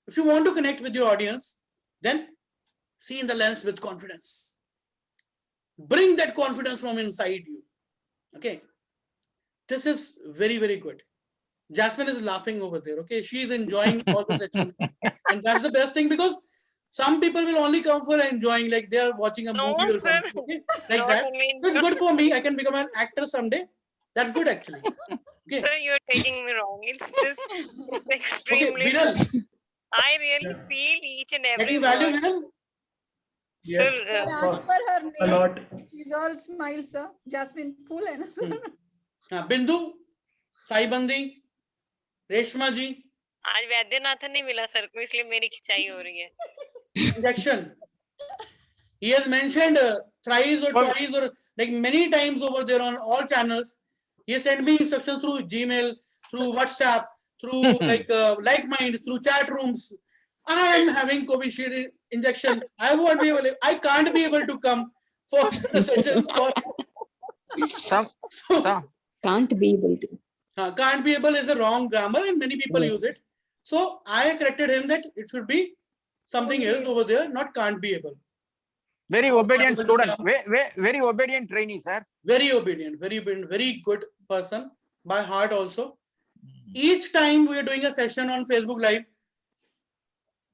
If you want to connect with your audience, then see in the lens with confidence. Bring that confidence from inside you. Okay, this is very, very good. Jasmine is laughing over there. Okay, she is enjoying all the sessions, and that's the best thing because some people will only come for enjoying, like they are watching a movie or something. Okay, like that. So it's good for me. I can become an actor someday. That's good actually. Okay. Sir, you're taking me wrong. It's extremely. Okay, Viral. I really feel each and every Getting value, word. Viral? Sir, As per her name, A lot. she's all smiles, sir. Jasmine full है ना sir? Bindu, Sai Bandi, Reshma ji, आज वैद्यनाथन नहीं मिला sir को इसलिए मेरी खिंचाई हो रही है. injection. He has mentioned thrice or twice or like many times over there on all channels He sent me instructions through Gmail, through WhatsApp, through like minds, through chat rooms. I am having Covishield injection. I won't be able. I can't be able to come for the sessions. Some, So, some, Can't be able to. can't be able is a wrong grammar, and many people use it. So I corrected him that it should be something else over there, not can't be able. very obedient student, very obedient trainee, sir. Very obedient, very good person by heart also. Each time we are doing a session on Facebook Live,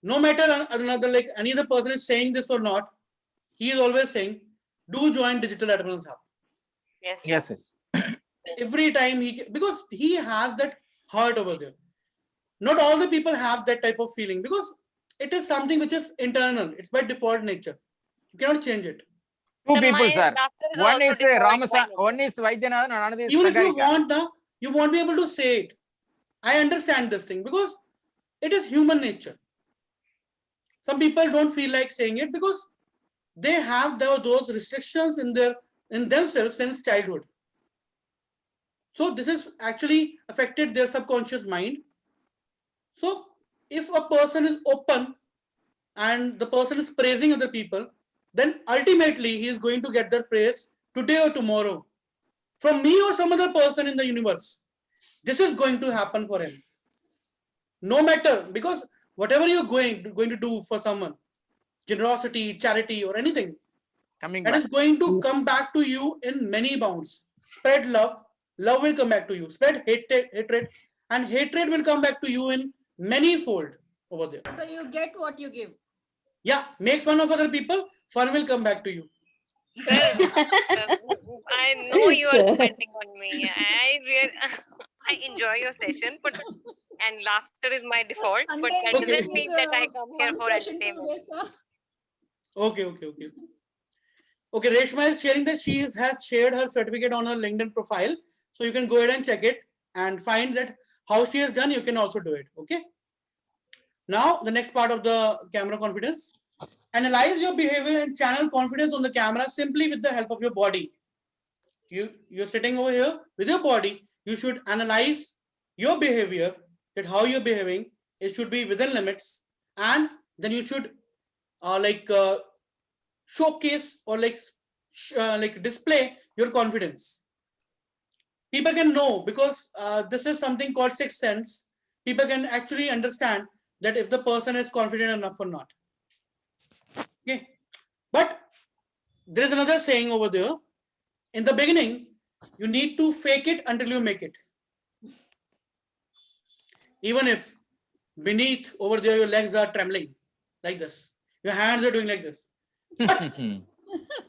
no matter another like any other person is saying this or not, he is always saying, do join Digital Entrepreneurs Hub. Yes. Yes, yes. Every time because he has that heart over there. Not all the people have that type of feeling because it is something which is internal. It's by default nature. You cannot change it. Two Sir, people, my sir. laughter is One also is default Ramasa, by nature. one is Vaidyanathan, and another is Even if you Sagarika. want, you won't be able to say it. I understand this thing because it is human nature. Some people don't feel like saying it because they have those restrictions in themselves since childhood. So this is actually affected their subconscious mind. So if a person is open and the person is praising other people, then ultimately he is going to get their praise today or tomorrow from me or some other person in the universe. This is going to happen for him. No matter, because whatever you're going to do for someone, generosity, charity, or anything, Coming that back. is going to come back to you in many bounds. Spread love, love will come back to you. Spread hatred, and hatred will come back to you in many fold over there. So you get what you give. Yeah, make fun of other people, fun will come back to you. Sir, I know you are Sir. commenting on me. I enjoy your session, but and laughter is my default, but that Okay. doesn't mean that I come here for entertainment. Okay. Okay, Reshma is sharing that she has shared her certificate on her LinkedIn profile. So you can go ahead and check it and find that how she has done, you can also do it. Okay. Now, the next part of the camera confidence. Analyze your behavior and channel confidence on the camera simply with the help of your body. You're sitting over here with your body. You should analyze your behavior, that how you're behaving. It should be within limits. And then you should showcase or display your confidence. People can know because this is something called sixth sense. People can actually understand that if the person is confident enough or not. Okay, but there is another saying over there. In the beginning, you need to fake it until you make it. Even if beneath over there your legs are trembling like this, your hands are doing like this. But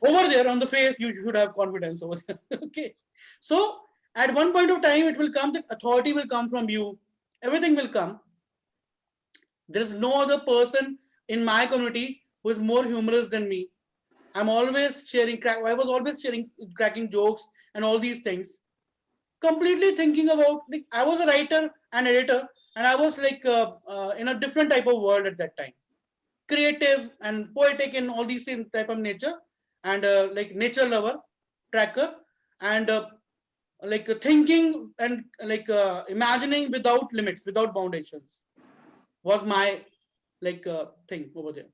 over there on the face, you should have confidence over there. Okay. So at one point of time, it will come that authority will come from you. Everything will come. There is no other person in my community who is more humorous than me. I'm always sharing I was always sharing cracking jokes and all these things. Completely thinking about, like, I was a writer and editor, and I was like in a different type of world at that time. Creative and poetic and all these things type of nature, and like nature lover, tracker, and like thinking and like imagining without limits, without foundations was my like thing over there.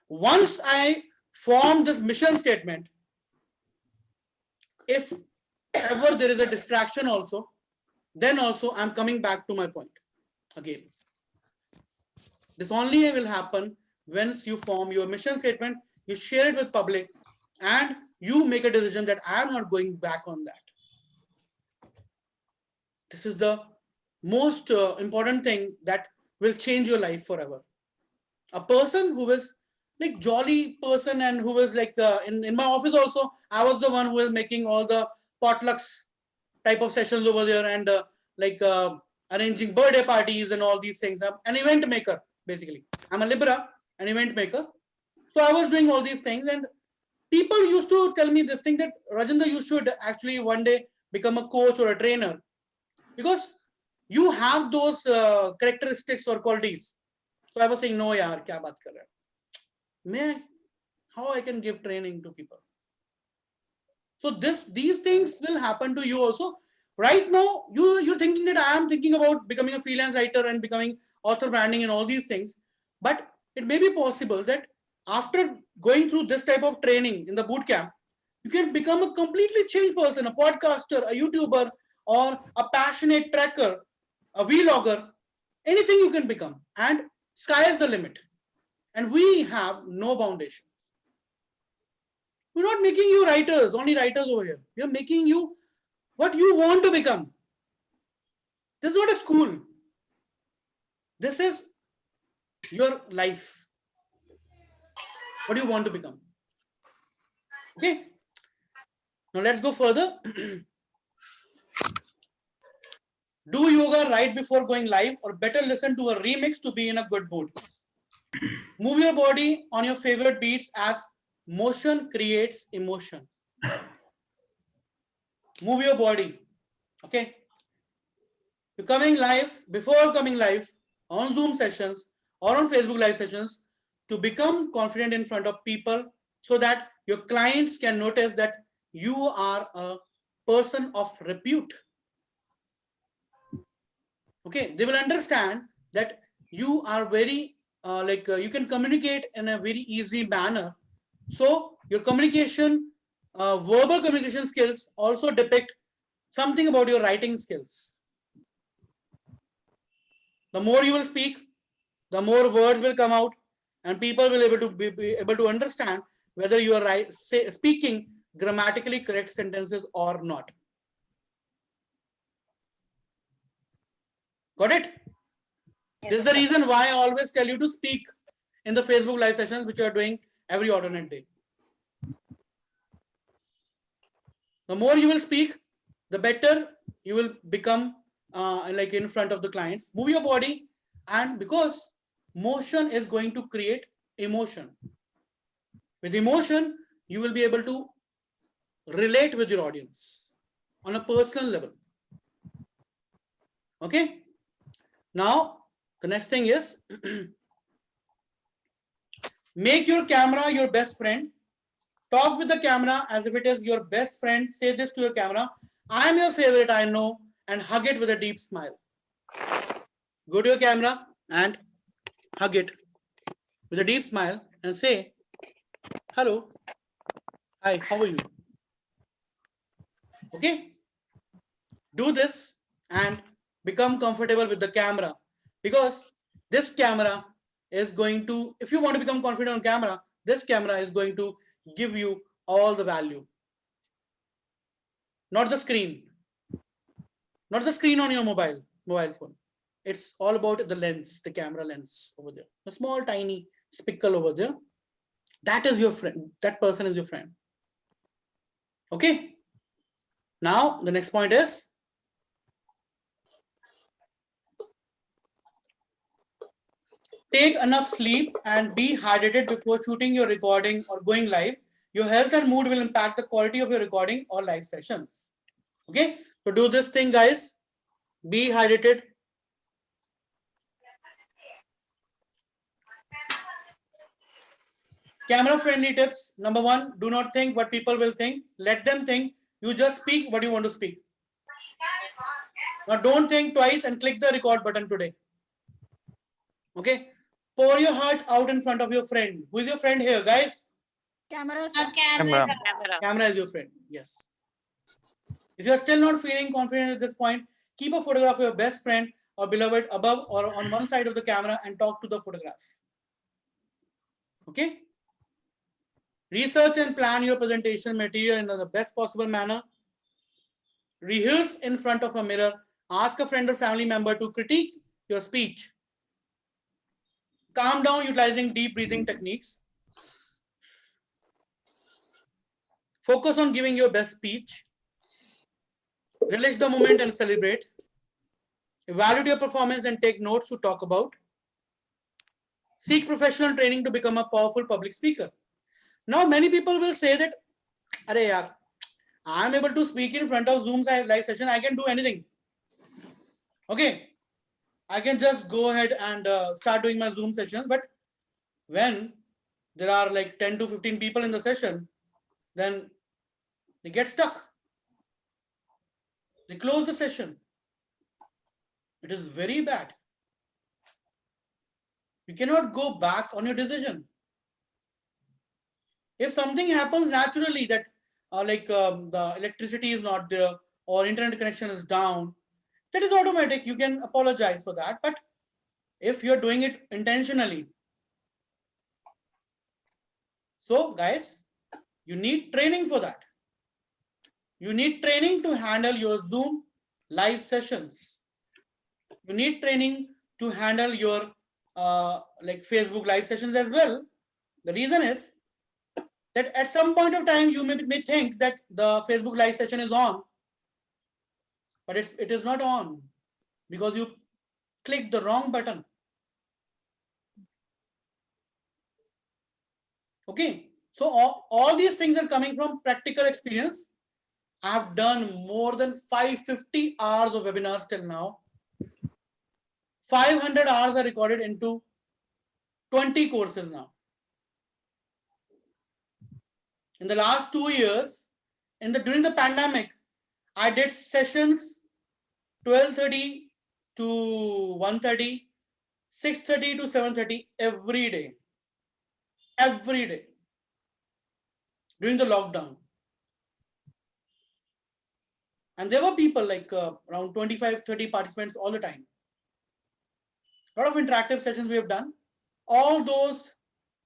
Once I formed this mission statement, if ever there is a distraction also, then also I'm coming back to my point again. This only will happen once you form your mission statement, you share it with public, and you make a decision that I am not going back on that. This is the most important thing that will change your life forever. A person who is like jolly person and who was like in my office also, I was the one who was making all the potlucks type of sessions over there, and arranging birthday parties and all these things. I'm an event maker, basically. I'm a Libra, an event maker. So I was doing all these things, and people used to tell me this thing that Rajendra, you should actually one day become a coach or a trainer, because you have those characteristics or qualities. So I was saying, no, yaar, kya baat kar raha hai? How I can give training to people? So these things will happen to you also. Right now, you're thinking that I am thinking about becoming a freelance writer and becoming author branding and all these things. But it may be possible that after going through this type of training in the boot camp, you can become a completely changed person, a podcaster, a YouTuber, or a passionate trekker, a vlogger, anything you can become. And sky is the limit. And we have no foundations. We're not making you writers, only writers over here. We're making you what you want to become. This is not a school. This is your life. What do you want to become? Okay. Now let's go further. Do yoga right before going live, or better listen to a remix to be in a good mood. Move your body on your favorite beats, as motion creates emotion. Move your body. Okay. You're coming live, before coming live on Zoom sessions or on Facebook live sessions, to become confident in front of people so that your clients can notice that you are a person of repute. Okay, they will understand that you are very you can communicate in a very easy manner. So your communication, verbal communication skills also depict something about your writing skills. The more you will speak, the more words will come out, and people will be able to understand whether you are speaking grammatically correct sentences or not. Got it? This is the reason why I always tell you to speak in the Facebook live sessions, which you are doing every alternate day. The more you will speak, the better you will become like in front of the clients. Move your body, and because motion is going to create emotion. With emotion, you will be able to relate with your audience on a personal level. Okay. Now, the next thing is make your camera your best friend. Talk with the camera as if it is your best friend. Say this to your camera: I am your favorite, I know, and hug it with a deep smile. Go to your camera and hug it with a deep smile and say, hello, hi, how are you? Okay. Do this and become comfortable with the camera, because this camera is going to, if you want to become confident on camera, this camera is going to give you all the value. Not the screen. Not the screen on your mobile phone. It's all about the lens, the camera lens over there. A small, tiny spickle over there. That is your friend. That person is your friend. Okay. Now, the next point is take enough sleep and be hydrated before shooting your recording or going live. Your health and mood will impact the quality of your recording or live sessions. Okay. So do this thing, guys. Be hydrated. Camera friendly tips. Number one, do not think what people will think. Let them think. You just speak what you want to speak. Now don't think twice and click the record button today. Okay. Pour your heart out in front of your friend. Who is your friend here, guys? Camera. Camera. Camera is your friend. Yes. If you are still not feeling confident at this point, keep a photograph of your best friend or beloved above or on one side of the camera and talk to the photograph. Okay. Research and plan your presentation material in the best possible manner. Rehearse in front of a mirror. Ask a friend or family member to critique your speech. Calm down utilizing deep breathing techniques. Focus on giving your best speech. Relish the moment and celebrate. Evaluate your performance and take notes to talk about. Seek professional training to become a powerful public speaker. Now, many people will say that, "Arey yaar, I'm able to speak in front of Zoom live session. I can do anything. Okay, I can just go ahead and start doing my Zoom sessions." But when there are like 10 to 15 people in the session, then they get stuck. They close the session. It is very bad. You cannot go back on your decision. If something happens naturally that the electricity is not there or internet connection is down, that is automatic. You can apologize for that. But if you're doing it intentionally, so guys, you need training for that. You need training to handle your Zoom live sessions. You need training to handle your like Facebook live sessions as well. The reason is that at some point of time you may think that the Facebook live session is on, but it is not on because you clicked the wrong button. Okay, so all these things are coming from practical experience. I have done more than 550 hours of webinars till now. 500 hours are recorded into 20 courses now. In the last 2 years, during the pandemic, I did sessions 12:30 to 1:30, 6:30 to 7:30 every day. Every day. During the lockdown. And there were people like around 25, 30 participants all the time. A lot of interactive sessions we have done. All those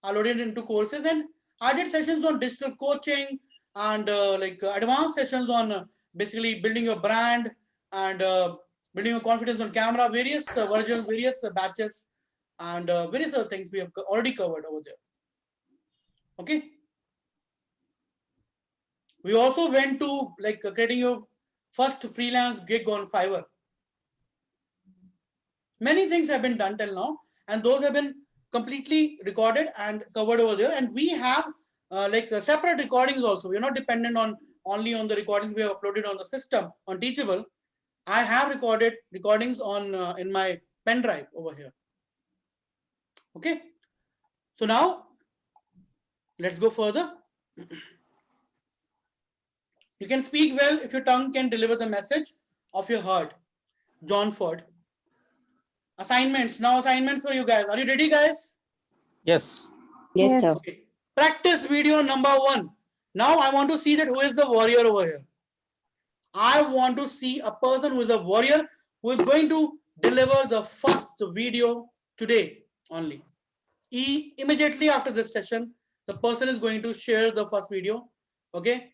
are loaded into courses, and I did sessions on digital coaching and advanced sessions on basically building your brand and building your confidence on camera, various versions, various batches, and various other things we have already covered over there. Okay. We also went to creating your first freelance gig on Fiverr. Many things have been done till now, and those have been completely recorded and covered over there. And we have separate recordings also. We're not dependent on only on the recordings we have uploaded on the system on Teachable. I have recorded recordings on in my pen drive over here. Okay. So now let's go further. You can speak well if your tongue can deliver the message of your heart. John Ford. Assignments. Now assignments for you guys. Are you ready, guys? Yes. Yes, sir. Okay. Practice video number 1. Now I want to see that who is the warrior over here. I want to see a person who is a warrior who is going to deliver the first video today only. Immediately after this session, the person is going to share the first video. Okay.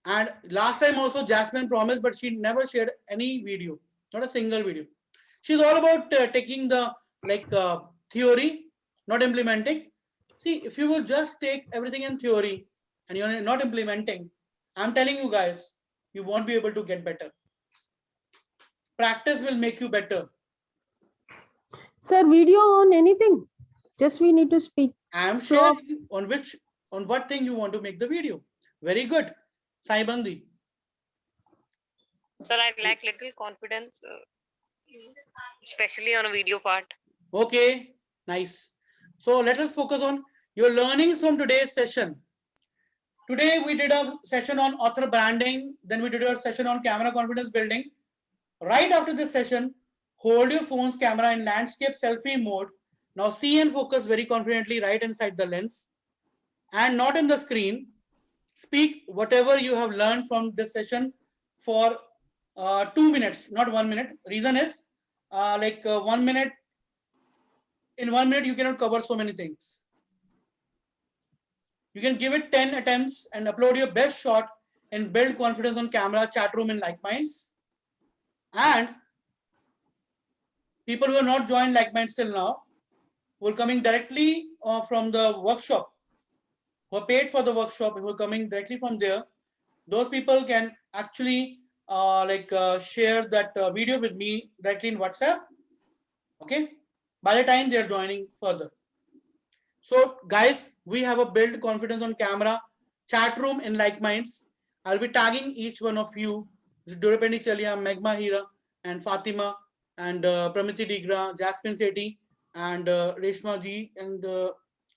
And last time also Jasmine promised, but she never shared any video, not a single video. She's all about taking the theory, not implementing. See, if you will just take everything in theory and you're not implementing, I'm telling you guys, you won't be able to get better. Practice will make you better. Sir, video on anything? Just we need to speak. I'm sharing on what thing you want to make the video. Very good. Sai Bandi. Sir, I lack little confidence, especially on a video part. Okay, nice. So let us focus on your learnings from today's session. Today we did a session on author branding. Then we did a session on camera confidence building. Right after this session, hold your phone's camera in landscape selfie mode. Now see and focus very confidently right inside the lens and not in the screen. Speak whatever you have learned from this session for 2 minutes, not 1 minute. Reason is 1 minute. In 1 minute, you cannot cover so many things. You can give it 10 attempts and upload your best shot and build confidence on camera, chat room, and Like Minds. And people who have not joined Like Minds till now, who are coming directly from the workshop, who are paid for the workshop, who are coming directly from there, those people can actually share that video with me directly in WhatsApp. Okay. By the time they are joining further. So guys, we have a build confidence on camera, chat room in Like Minds. I'll be tagging each one of you. Durapeni Chalia, Megma Hira, and Fatima, and Pramiti Digra, Jasmine Sethi, and Reshma Ji, and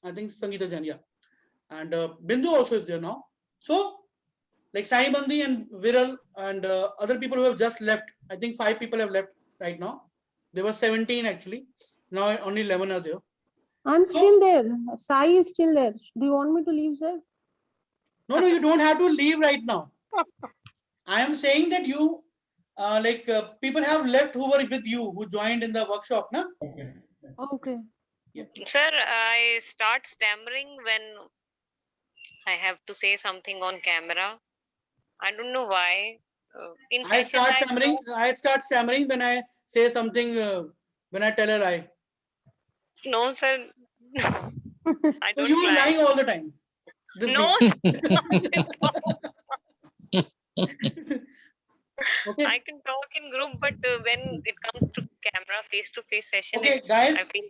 I think Sangeeta Jania. And Bindu also is there now. So like Sai Bandi and Viral and other people who have just left. I think 5 people have left right now. There were 17 actually. Now only 11 are there. I'm still there. Sai is still there. Do you want me to leave, sir? No, you don't have to leave right now. I am saying that you, people have left who were with you, who joined in the workshop, na? Okay. Sir, I start stammering when I have to say something on camera. I don't know why. In I session, start stammering. I start stammering when I say something. When I tell a lie. No, sir. I So don't you are lie. lying all the time. This No. Okay. I can talk in group, but when it comes to camera, face-to-face session, Okay, I guys. feel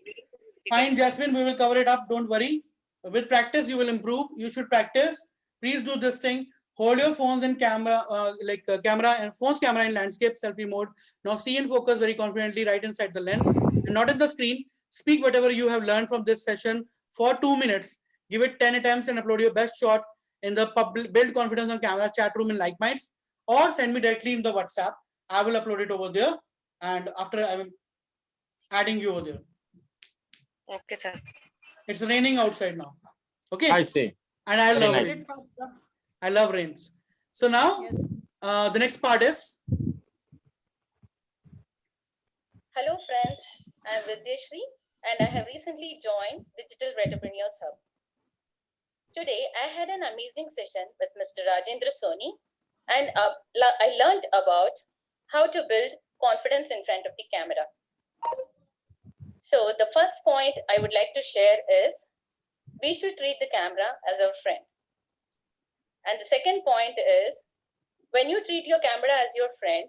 Fine, Jasmine. We will cover it up. Don't worry. With practice, you will improve. You should practice. Please do this thing. Hold your phones in camera, camera and phone's camera in landscape selfie mode. Now see and focus very confidently right inside the lens and not in the screen. Speak whatever you have learned from this session for 2 minutes. Give it 10 attempts and upload your best shot in the public, build confidence on camera chat room in Like Minds, or send me directly in the WhatsApp. I will upload it over there, and after I am adding you over there. okay, sir. It's raining outside now. Okay. I see. And I Very love nice. rains. I love rains. So now the next part is. Hello friends, I am Vidyashri and I have recently joined Digital Entrepreneurs Hub. Today I had an amazing session with Mr. Rajendra Soni and I learned about how to build confidence in front of the camera. So the first point I would like to share is we should treat the camera as our friend. And the second point is when you treat your camera as your friend,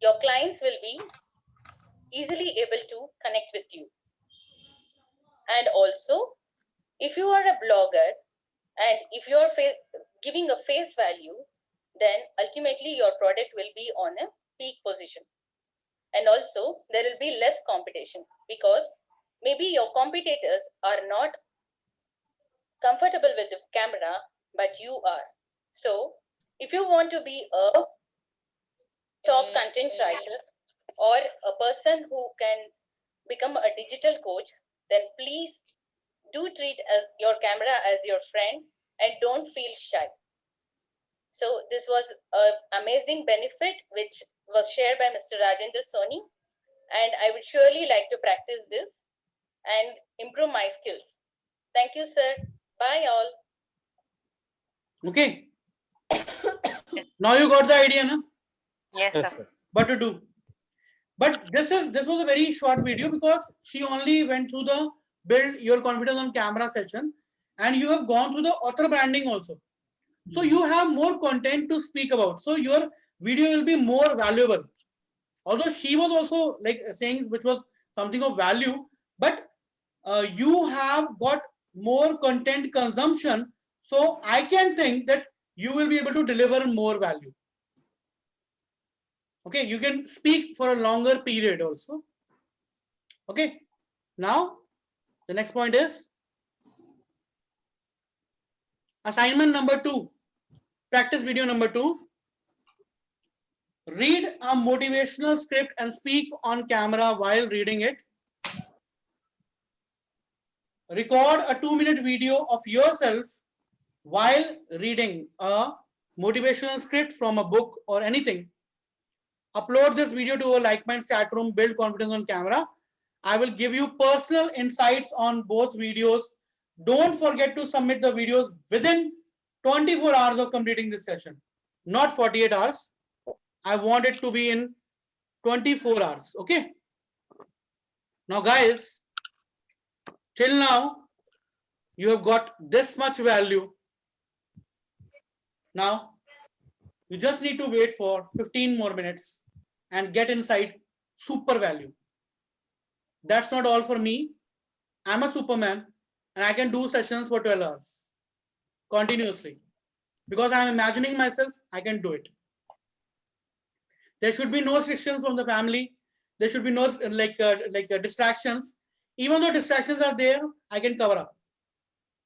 your clients will be easily able to connect with you. And also, if you are a blogger and if you are giving a face value, then ultimately your product will be on a peak position. And also, there will be less competition because maybe your competitors are not comfortable with the camera, but you are. So, if you want to be a top content writer or a person who can become a digital coach, then please do treat your camera as your friend and don't feel shy. So this was an amazing benefit which was shared by Mr. Rajendra Soni, and I would surely like to practice this and improve my skills. Thank you, sir. Bye all. Okay. Now you got the idea, na? Yes, sir. What to do. But this was a very short video because she only went through the build your confidence on camera session, and you have gone through the author branding also. So you have more content to speak about. So your video will be more valuable. Although she was also like saying which was something of value, but you have got more content consumption. So I can think that you will be able to deliver more value. Okay, you can speak for a longer period also. Okay, now the next point is assignment number 2, practice video number 2. Read a motivational script and speak on camera while reading it. Record a 2-minute video of yourself while reading a motivational script from a book or anything. Upload this video to a Like Minds chat room, build confidence on camera. I will give you personal insights on both videos. Don't forget to submit the videos within 24 hours of completing this session, not 48 hours. I want it to be in 24 hours. Okay. Now, guys, till now, you have got this much value. Now, you just need to wait for 15 more minutes and get inside super value. That's not all for me. I'm a Superman and I can do sessions for 12 hours continuously because I'm imagining myself, I can do it. There should be no restrictions from the family. There should be no distractions. Even though distractions are there, I can cover up.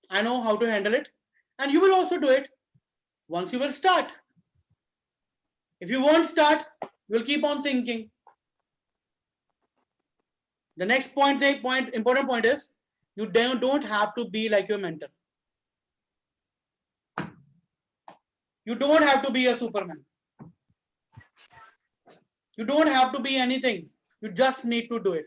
I know how to handle it. And you will also do it once you will start. If you won't start, you'll keep on thinking. The next important point is you don't have to be like your mentor. You don't have to be a Superman. You don't have to be anything. You just need to do it.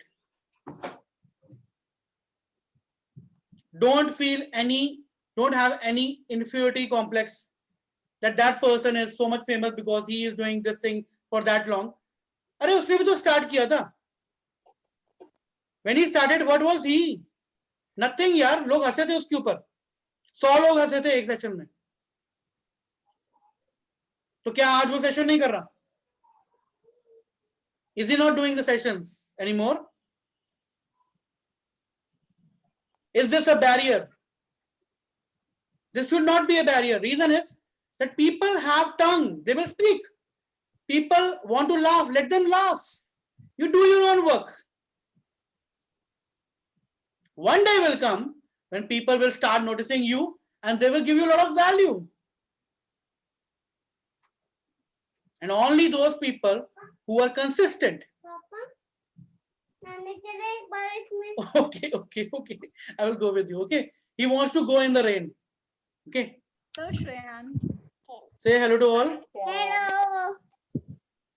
Don't have any inferiority complex that person is so much famous because he is doing this thing for that long. अरे उसने भी तो start किया था. When he started, what was he? Nothing यार. लोग हंसे थे उसके ऊपर. 100 लोग हंसे थे एक सेशन में. तो क्या आज वो सेशन नहीं कर रहा? Is he not doing the sessions anymore? Is this a barrier? This should not be a barrier. Reason is that people have tongue. They will speak. People want to laugh. Let them laugh. You do your own work. One day will come when people will start noticing you and they will give you a lot of value. And only those people who are consistent. Okay. I will go with you. Okay. He wants to go in the rain. Okay. So Shreyan. Say hello to all. Hello.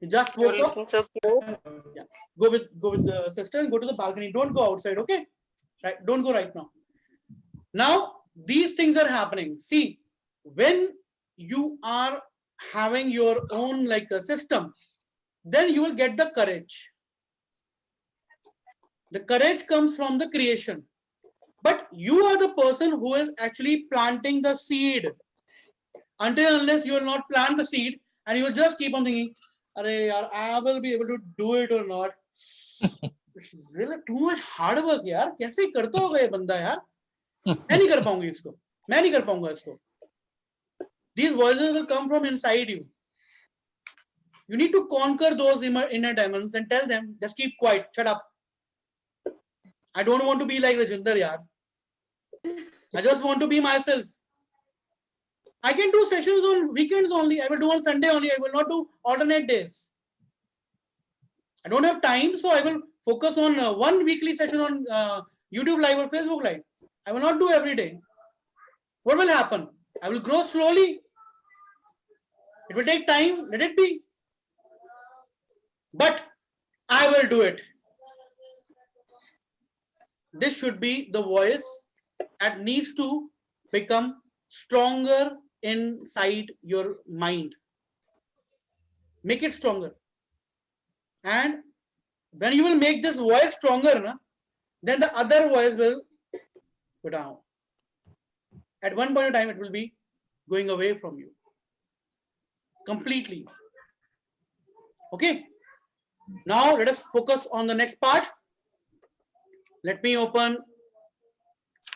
You just woke up. So cute. Yeah. Go with the sister and go to the balcony. Don't go outside. Okay. Right. Don't go right now. Now these things are happening. See, when you are having your own like a system, then you will get the courage. The courage comes from the creation. But you are the person who is actually planting the seed. Until unless you will not plant the seed and you will just keep on thinking, I will be able to do it or not. It's really too much hard work, yaar. कैसे करता होगा ये बंदा यार? मैं नहीं कर पाऊंगी इसको. मैं नहीं कर पाऊंगा इसको. These voices will come from inside you. You need to conquer those inner demons and tell them, just keep quiet, shut up. I don't want to be like Rajinder, yaar. I just want to be myself. I can do sessions on weekends only. I will do on Sunday only. I will not do alternate days. I don't have time, so I will focus on one weekly session on YouTube Live or Facebook Live. I will not do every day. What will happen? I will grow slowly. It will take time. Let it be. But I will do it. This should be the voice that needs to become stronger inside your mind. Make it stronger. And when you will make this voice stronger, then the other voice will go down. At one point in time, it will be going away from you. Completely. Okay. Now let us focus on the next part. Let me open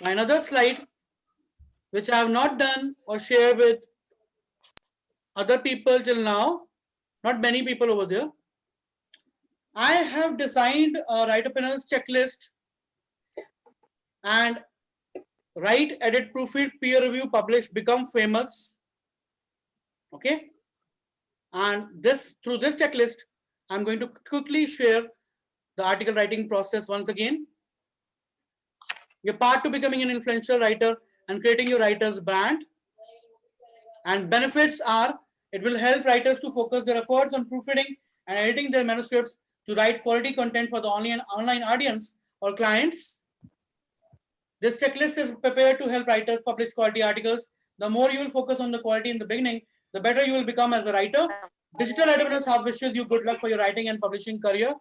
another slide, which I have not done or shared with other people till now. Not many people over there. I have designed a write opinions checklist and write, edit, proofread, peer review, publish, become famous. Okay. And through this checklist, I'm going to quickly share the article writing process once again. Your part to becoming an influential writer and creating your writer's brand. And benefits are, it will help writers to focus their efforts on proofreading and editing their manuscripts to write quality content for the online audience or clients. This checklist is prepared to help writers publish quality articles. The more you will focus on the quality in the beginning, the better you will become as a writer. Digital Writer Hub wishes you good luck for your writing and publishing career.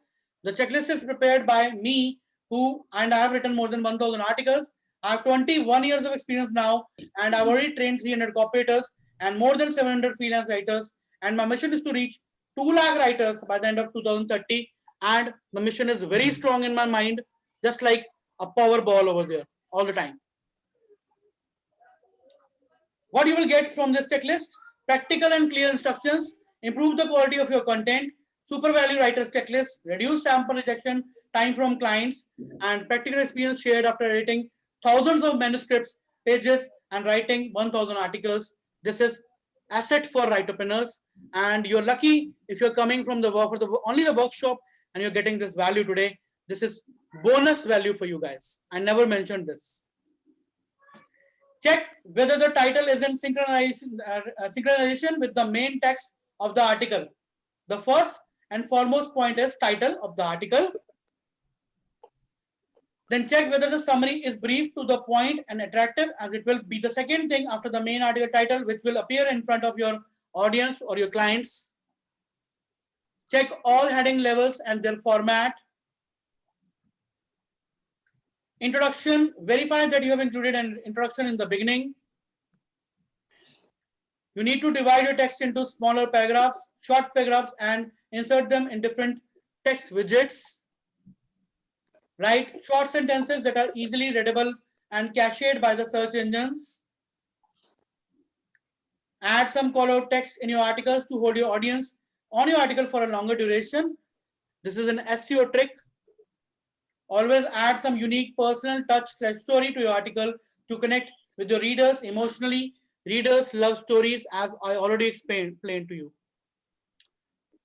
The checklist is prepared by me, and I have written more than 1,000 articles. I have 21 years of experience now, and I've already trained 300 cooperators and more than 700 freelance writers. And my mission is to reach 2 lakh writers by the end of 2030. And the mission is very strong in my mind, just like a power ball over there all the time. What you will get from this checklist: practical and clear instructions, improve the quality of your content, super value writers checklist, reduce sample rejection time from clients, and practical experience shared after editing thousands of manuscripts, pages, and writing 1,000 articles. This is asset for write-upreneurs. And you're lucky if you're coming from the work for the only the workshop and you're getting this value today. This is bonus value for you guys. I never mentioned this. Check whether the title is in synchronization with the main text of the article. The first and foremost point is title of the article. Then check whether the summary is brief, to the point and attractive, as it will be the second thing after the main article title, which will appear in front of your audience or your clients. Check all heading levels and their format. Introduction, verify that you have included an introduction in the beginning. You need to divide your text into smaller paragraphs, short paragraphs, and insert them in different text widgets. Write short sentences that are easily readable and cached by the search engines. Add some call out text in your articles to hold your audience on your article for a longer duration. This is an SEO trick. Always add some unique personal touch / story to your article to connect with your readers emotionally. Readers love stories, as I already explained to you.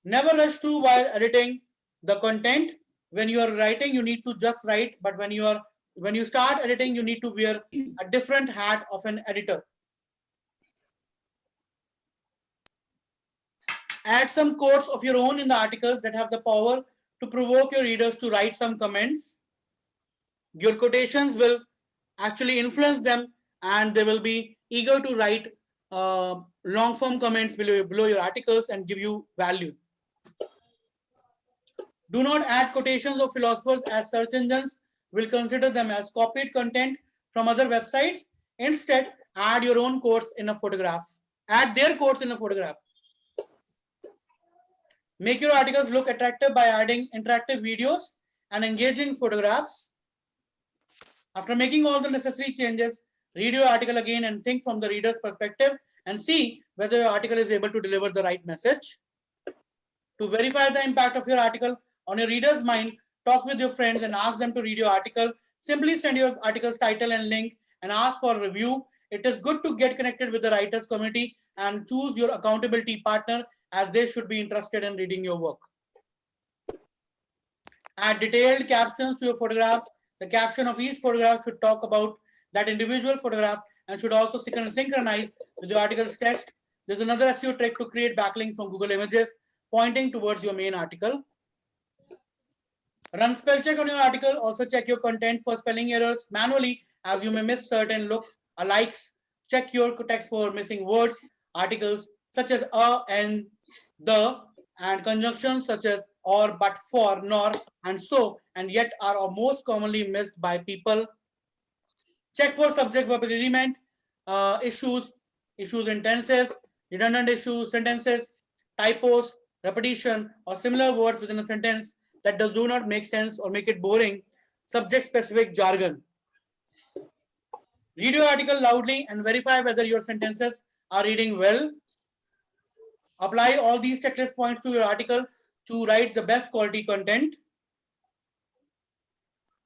Never rush through while editing the content. When you are writing, you need to just write, but when you start editing, you need to wear a different hat of an editor. Add some quotes of your own in the articles that have the power to provoke your readers to write some comments. Your quotations will actually influence them, and they will be eager to write long form comments below your articles and give you value. Do not add quotations of philosophers, as search engines will consider them as copied content from other websites. Instead, add your own quotes in a photograph. Add their quotes in a photograph. Make your articles look attractive by adding interactive videos and engaging photographs. After making all the necessary changes, read your article again and think from the reader's perspective and see whether your article is able to deliver the right message. To verify the impact of your article on your reader's mind, talk with your friends and ask them to read your article. Simply send your article's title and link and ask for a review. It is good to get connected with the writers community and choose your accountability partner, as they should be interested in reading your work. Add detailed captions to your photographs. The caption of each photograph should talk about that individual photograph and should also synchronize with your article's text. There's another SEO trick to create backlinks from Google Images pointing towards your main article. Run spell check on your article. Also check your content for spelling errors manually, as you may miss certain lookalikes. Check your text for missing words. Articles such as and the, and conjunctions such as or, but, for, nor, and so, and yet are most commonly missed by people. Check for subject verb agreement, issues in tenses, redundant sentences, typos, repetition, or similar words within a sentence that do not make sense or make it boring. Subject specific jargon. Read your article loudly and verify whether your sentences are reading well. Apply all these checklist points to your article to write the best quality content.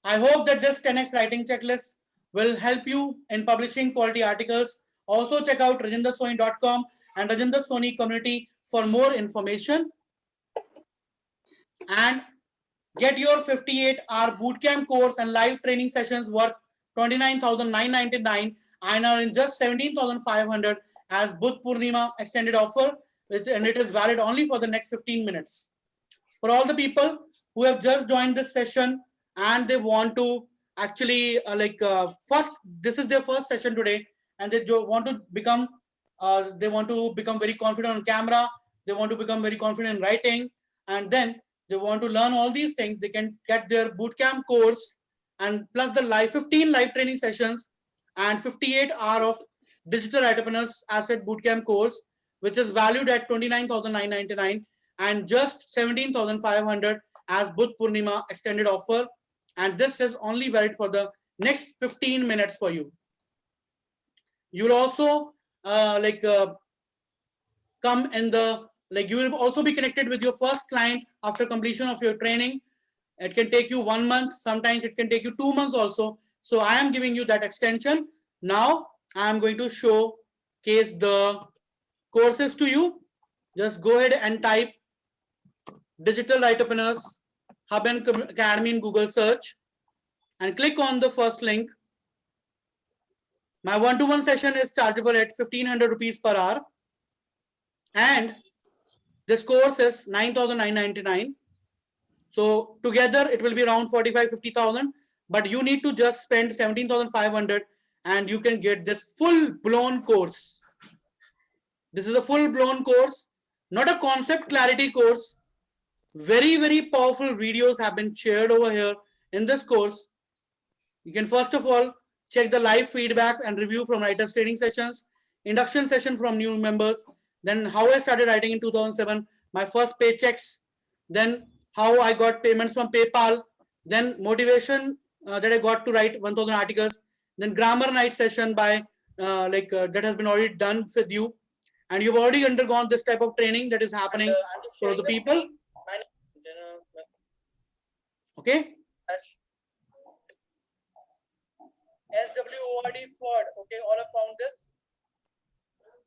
I hope that this 10x writing checklist will help you in publishing quality articles. Also check out rajendrasoni.com and Rajendra Soni community for more information. And get your 58-hour bootcamp course and live training sessions worth 29,999 INR in just 17,500 as Buddh Purnima extended offer, and it is valid only for the next 15 minutes. For all the people who have just joined this session and they want to actually this is their first session today, and they want to become very confident on camera, they want to become very confident in writing, and then they want to learn all these things, they can get their bootcamp course and plus the 15 live training sessions and 58 hours of digital entrepreneurs asset bootcamp course, which is valued at 29,999 and just 17,500 as Buddh Purnima extended offer. And this is only valid for the next 15 minutes for you. You will also come in the, you will also be connected with your first client after completion of your training. It can take you 1 month. Sometimes it can take you 2 months also. So I am giving you that extension. Now I am going to showcase the courses to you, just go ahead and type Digital Writerpreneurs Hub and Academy in Google search and click on the first link. My one-to-one session is chargeable at 1,500 rupees per hour. And this course is 9,999. So together it will be around 45-50,000, but you need to just spend 17,500 and you can get this full-blown course. This is a full-blown course, not a concept clarity course. Very, very powerful videos have been shared over here in this course. You can first of all check the live feedback and review from writers training sessions, induction session from new members, then how I started writing in 2007, my first paychecks, then how I got payments from PayPal, then motivation that I got to write 1,000 articles, then grammar night session by that has been already done with you, and you've already undergone this type of training that is happening for the people. Okay. SWORD Ford. Okay, all have found this.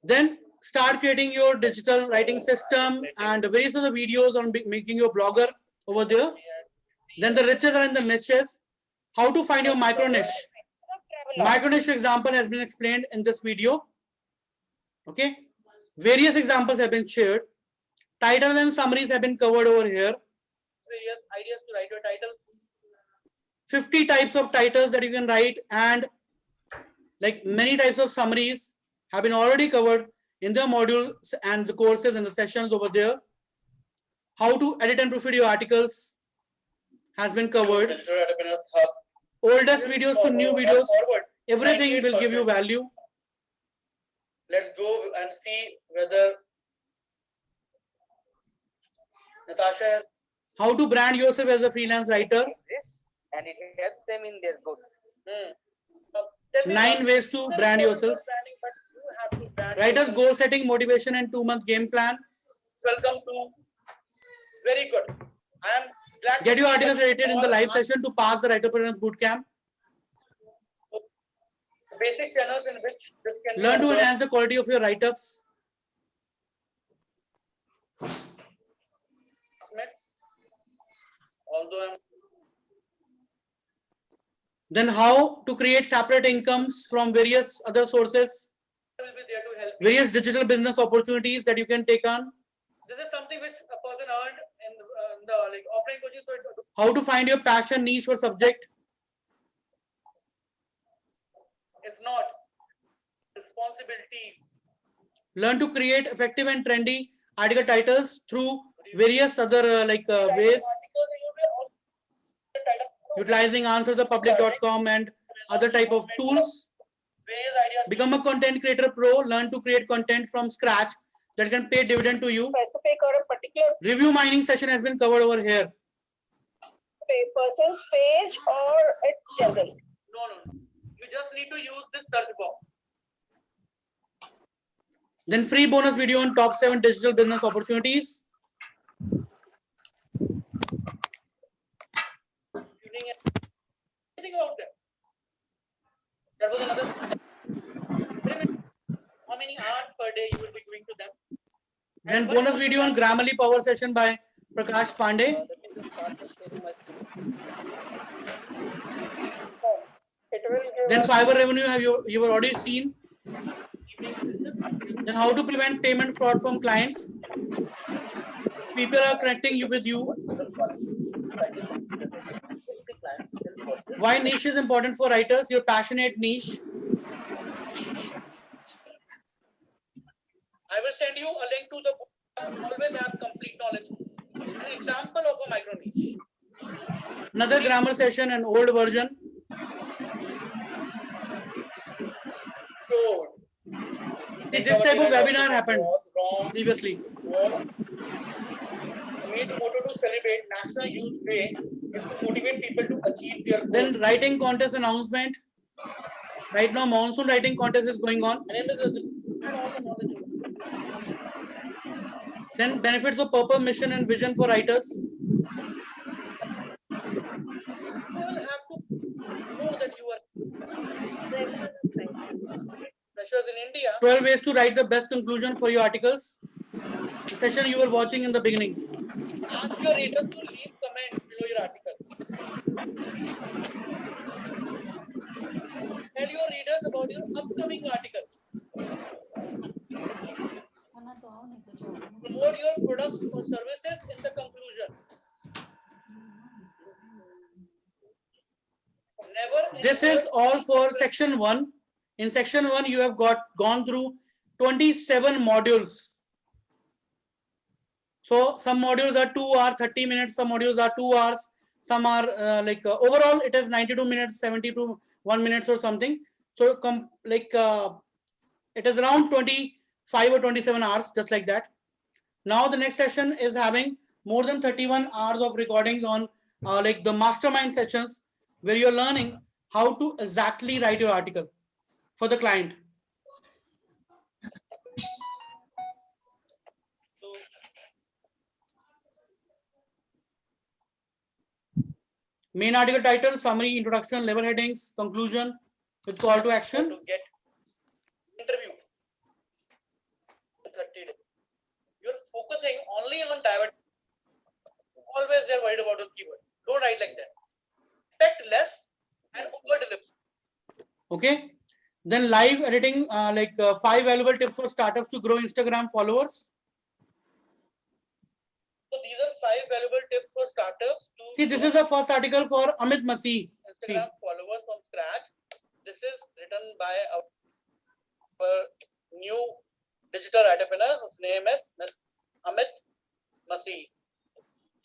Then start creating your digital writing system and various other videos on making your blogger over there. Then the riches are in the niches. How to find your micro niche. Micro niche example has been explained in this video. Okay. Various examples have been shared. Titles and summaries have been covered over here. Various ideas to write your titles. 50 types of titles that you can write, and like many types of summaries have been already covered in the modules and the courses and the sessions over there. How to edit and proofread your articles has been covered. Oldest videos to new videos, everything will give you value. Let's go and see whether Natasha has. How to brand yourself as a freelance writer. And it helps them in their growth. 9 ways to brand yourself. Writers goal setting, motivation, and 2-month game plan. Welcome to. Very good. I am glad. Get your articles rated in the live session to pass the Writerpreneurs Bootcamp. Basic tenors in which this can learn to enhance the quality of your write-ups. Although then how to create separate incomes from various other sources, various digital business opportunities that you can take on. This is something which a person earned in the offline coaching. So how to find your passion, niche, or subject. If not, responsibilities. Learn to create effective and trendy article titles through various other ways. Utilizing answerthepublic.com and other type of tools. Become a content creator pro. Learn to create content from scratch that can pay dividend to you. Specific or a particular Review mining session has been covered over here. person's page or it's general? No. You just need to use this search box. Then free bonus video on top 7 digital business opportunities. Think about that. That was another. How many hours per day you will be doing to them? Then bonus video on Grammarly Power Session by Prakash Pandey. Then Fiverr revenue you have already seen. Then how to prevent payment fraud from clients. People are connecting you with you. Why niche is important for writers? Your passionate niche. I will send you a link to the book. Always have complete knowledge. An example of a micro niche. Another grammar session, an old version. This type of webinar happened previously. Made motto to celebrate National Youth Day is to motivate people to achieve their goals. Then writing contest announcement. Right now, monsoon writing contest is going on. Then benefits of purpose, mission, and vision for writers. You will have to know that you are. Freshers in India. 12 ways to write the best conclusion for your articles. The session you were watching in the beginning. Ask your readers to leave comments below your article. Tell your readers about your upcoming articles. Promote your products or services in the conclusion. This is all for section 1. In section 1, you have gone through 27 modules. So some modules are 2 hours, 30 minutes, some modules are 2 hours, some are overall it is 92 minutes, 71 minutes or something. So it is around 25 or 27 hours, just like that. Now the next session is having more than 31 hours of recordings on like the mastermind sessions, where you're learning how to exactly write your article for the client. Main article title, summary, introduction, level headings, conclusion with call to action. To get interview. 30 days. You're focusing only on diversion. Always they're worried about the keywords. Don't write like that. Expect less and over deliver. Okay. Then live editing, 5 valuable tips for startups to grow Instagram followers. So these are 5 valuable tips for startups to see. This is the first article for Amit Masih. Instagram followers from scratch. This is written by our new digital entrepreneur whose name is Amit Masih.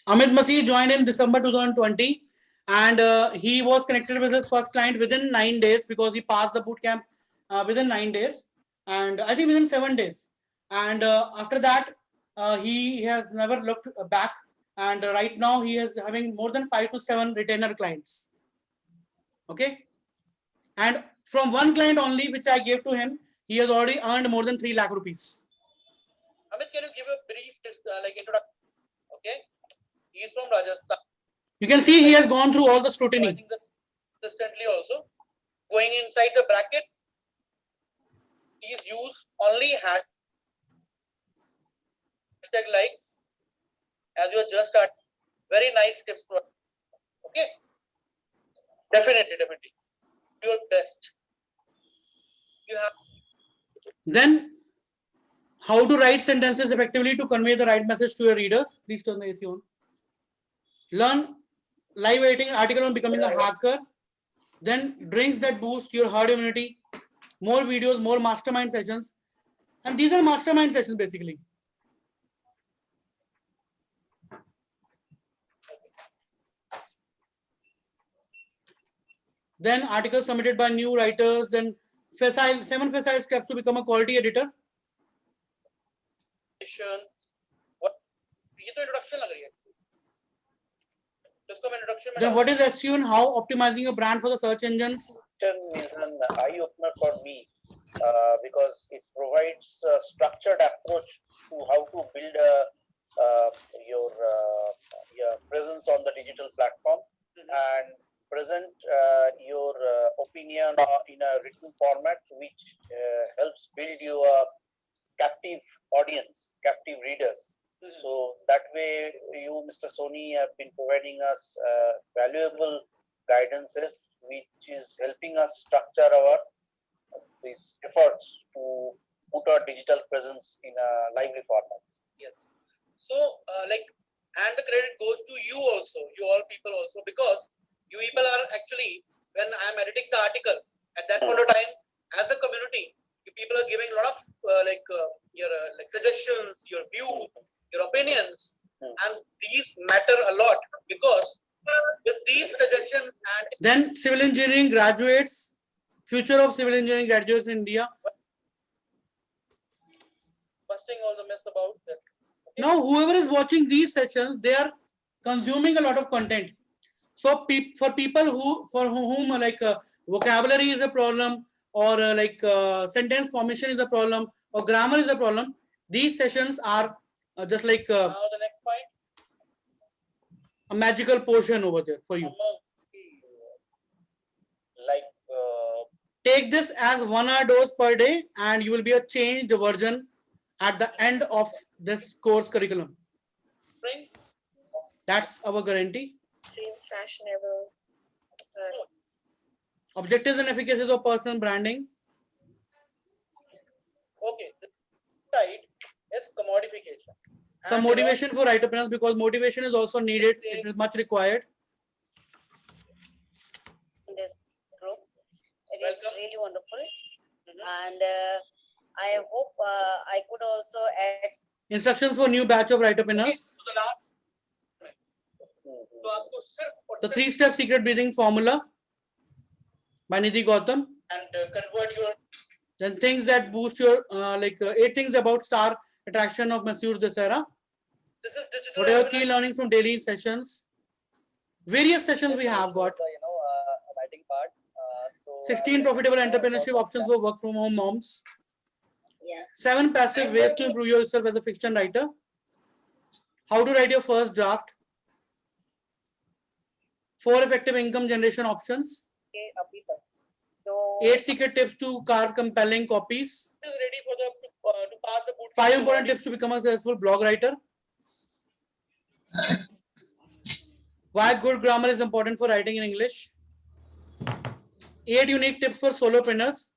Amit Masih joined in December 2020, and he was connected with his first client within 9 days, because he passed the bootcamp within 9 days, and I think within 7 days. And after that, he has never looked back, and right now he is having more than 5 to 7 retainer clients. Okay, and from one client only, which I gave to him, he has already earned more than 3 lakh rupees. Amit, can you give a brief introduction? Okay, he is from Rajasthan. You can see he has gone through all the scrutiny. I think consistently also going inside the bracket. He's used only hashtag like, as you just started. Very nice tips. Okay, definitely. Your best. You have. Then, how to write sentences effectively to convey the right message to your readers. Please turn the AC on. Learn live writing article on becoming a hacker. Then drinks that boost your herd immunity. More videos, more mastermind sessions. And these are mastermind sessions basically. Then articles submitted by new writers. Then 7 facile steps to become a quality editor. Then what is SEO and how optimizing your brand for the search engines? Is an eye opener for me because it provides a structured approach to how to build your presence on the digital platform and present your opinion in a written format, which helps build your captive audience, captive readers. So that way, you, Mr. Soni, have been providing us valuable guidances, which is helping us structure our these efforts to put our digital presence in a lively format. Yes. So, and the credit goes to you also, you all people also, because you people are actually, when I am editing the article, at that point of time, as a community, you people are giving a lot of your suggestions, your views, your opinions, and these matter a lot, because with these suggestions and then civil engineering graduates, future of civil engineering graduates in India, busting all the mess about this. Okay. Now, whoever is watching these sessions, they are consuming a lot of content. So for people for whom vocabulary is a problem, or sentence formation is a problem, or grammar is a problem, these sessions are just like now the next point, a magical potion over there for you. take this as 1 hour dose per day, and you will be a changed version at the end of this course curriculum. That's our guarantee. Fashionable. Objectives and efficacies of personal branding. Okay, the side is commodification. Some motivation for entrepreneurs, because motivation is also needed. It is much required. In this group, it is really wonderful, and I hope I could also add Instructions for new batch of entrepreneurs. The 3-step secret breathing formula by Nidhi Gautam. And convert your Then things that boost your 8 things about star attraction of Masood Desera. this is digital. What are your key learnings from daily sessions? Various sessions we have got. Writing part. 16 profitable entrepreneurship options for work from home moms. Yeah. 7 passive ways to improve yourself as a fiction writer. How to write your first draft. 4 effective income generation options. 8 secret tips to carve compelling copies. Is ready for the to pass the boot. 5 important tips to become a successful blog writer. Why good grammar is important for writing in English. 8 unique tips for solopreneurs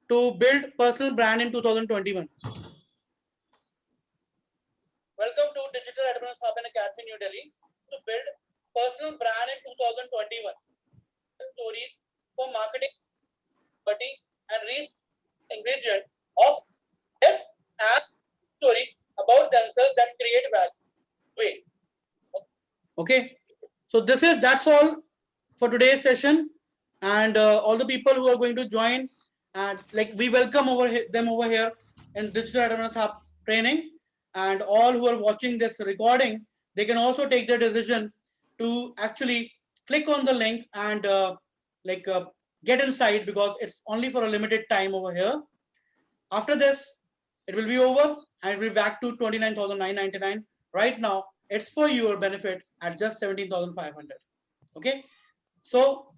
to build personal brand in 2021. Welcome to Digital Advanced Hub and Academy, New Delhi, to build personal brand in 2021. Stories for marketing, buddy, and reach ingredient of this and story about themselves that create value. Wait. Okay, so that's all for today's session, and all the people who are going to join, and we welcome them over here in Digital Advanced Hub training, and all who are watching this recording, they can also take their decision to actually click on the link and get inside, because it's only for a limited time over here. After this, it will be over and it will be back to 29,999. Right now, it's for your benefit at just 17,500. Okay, so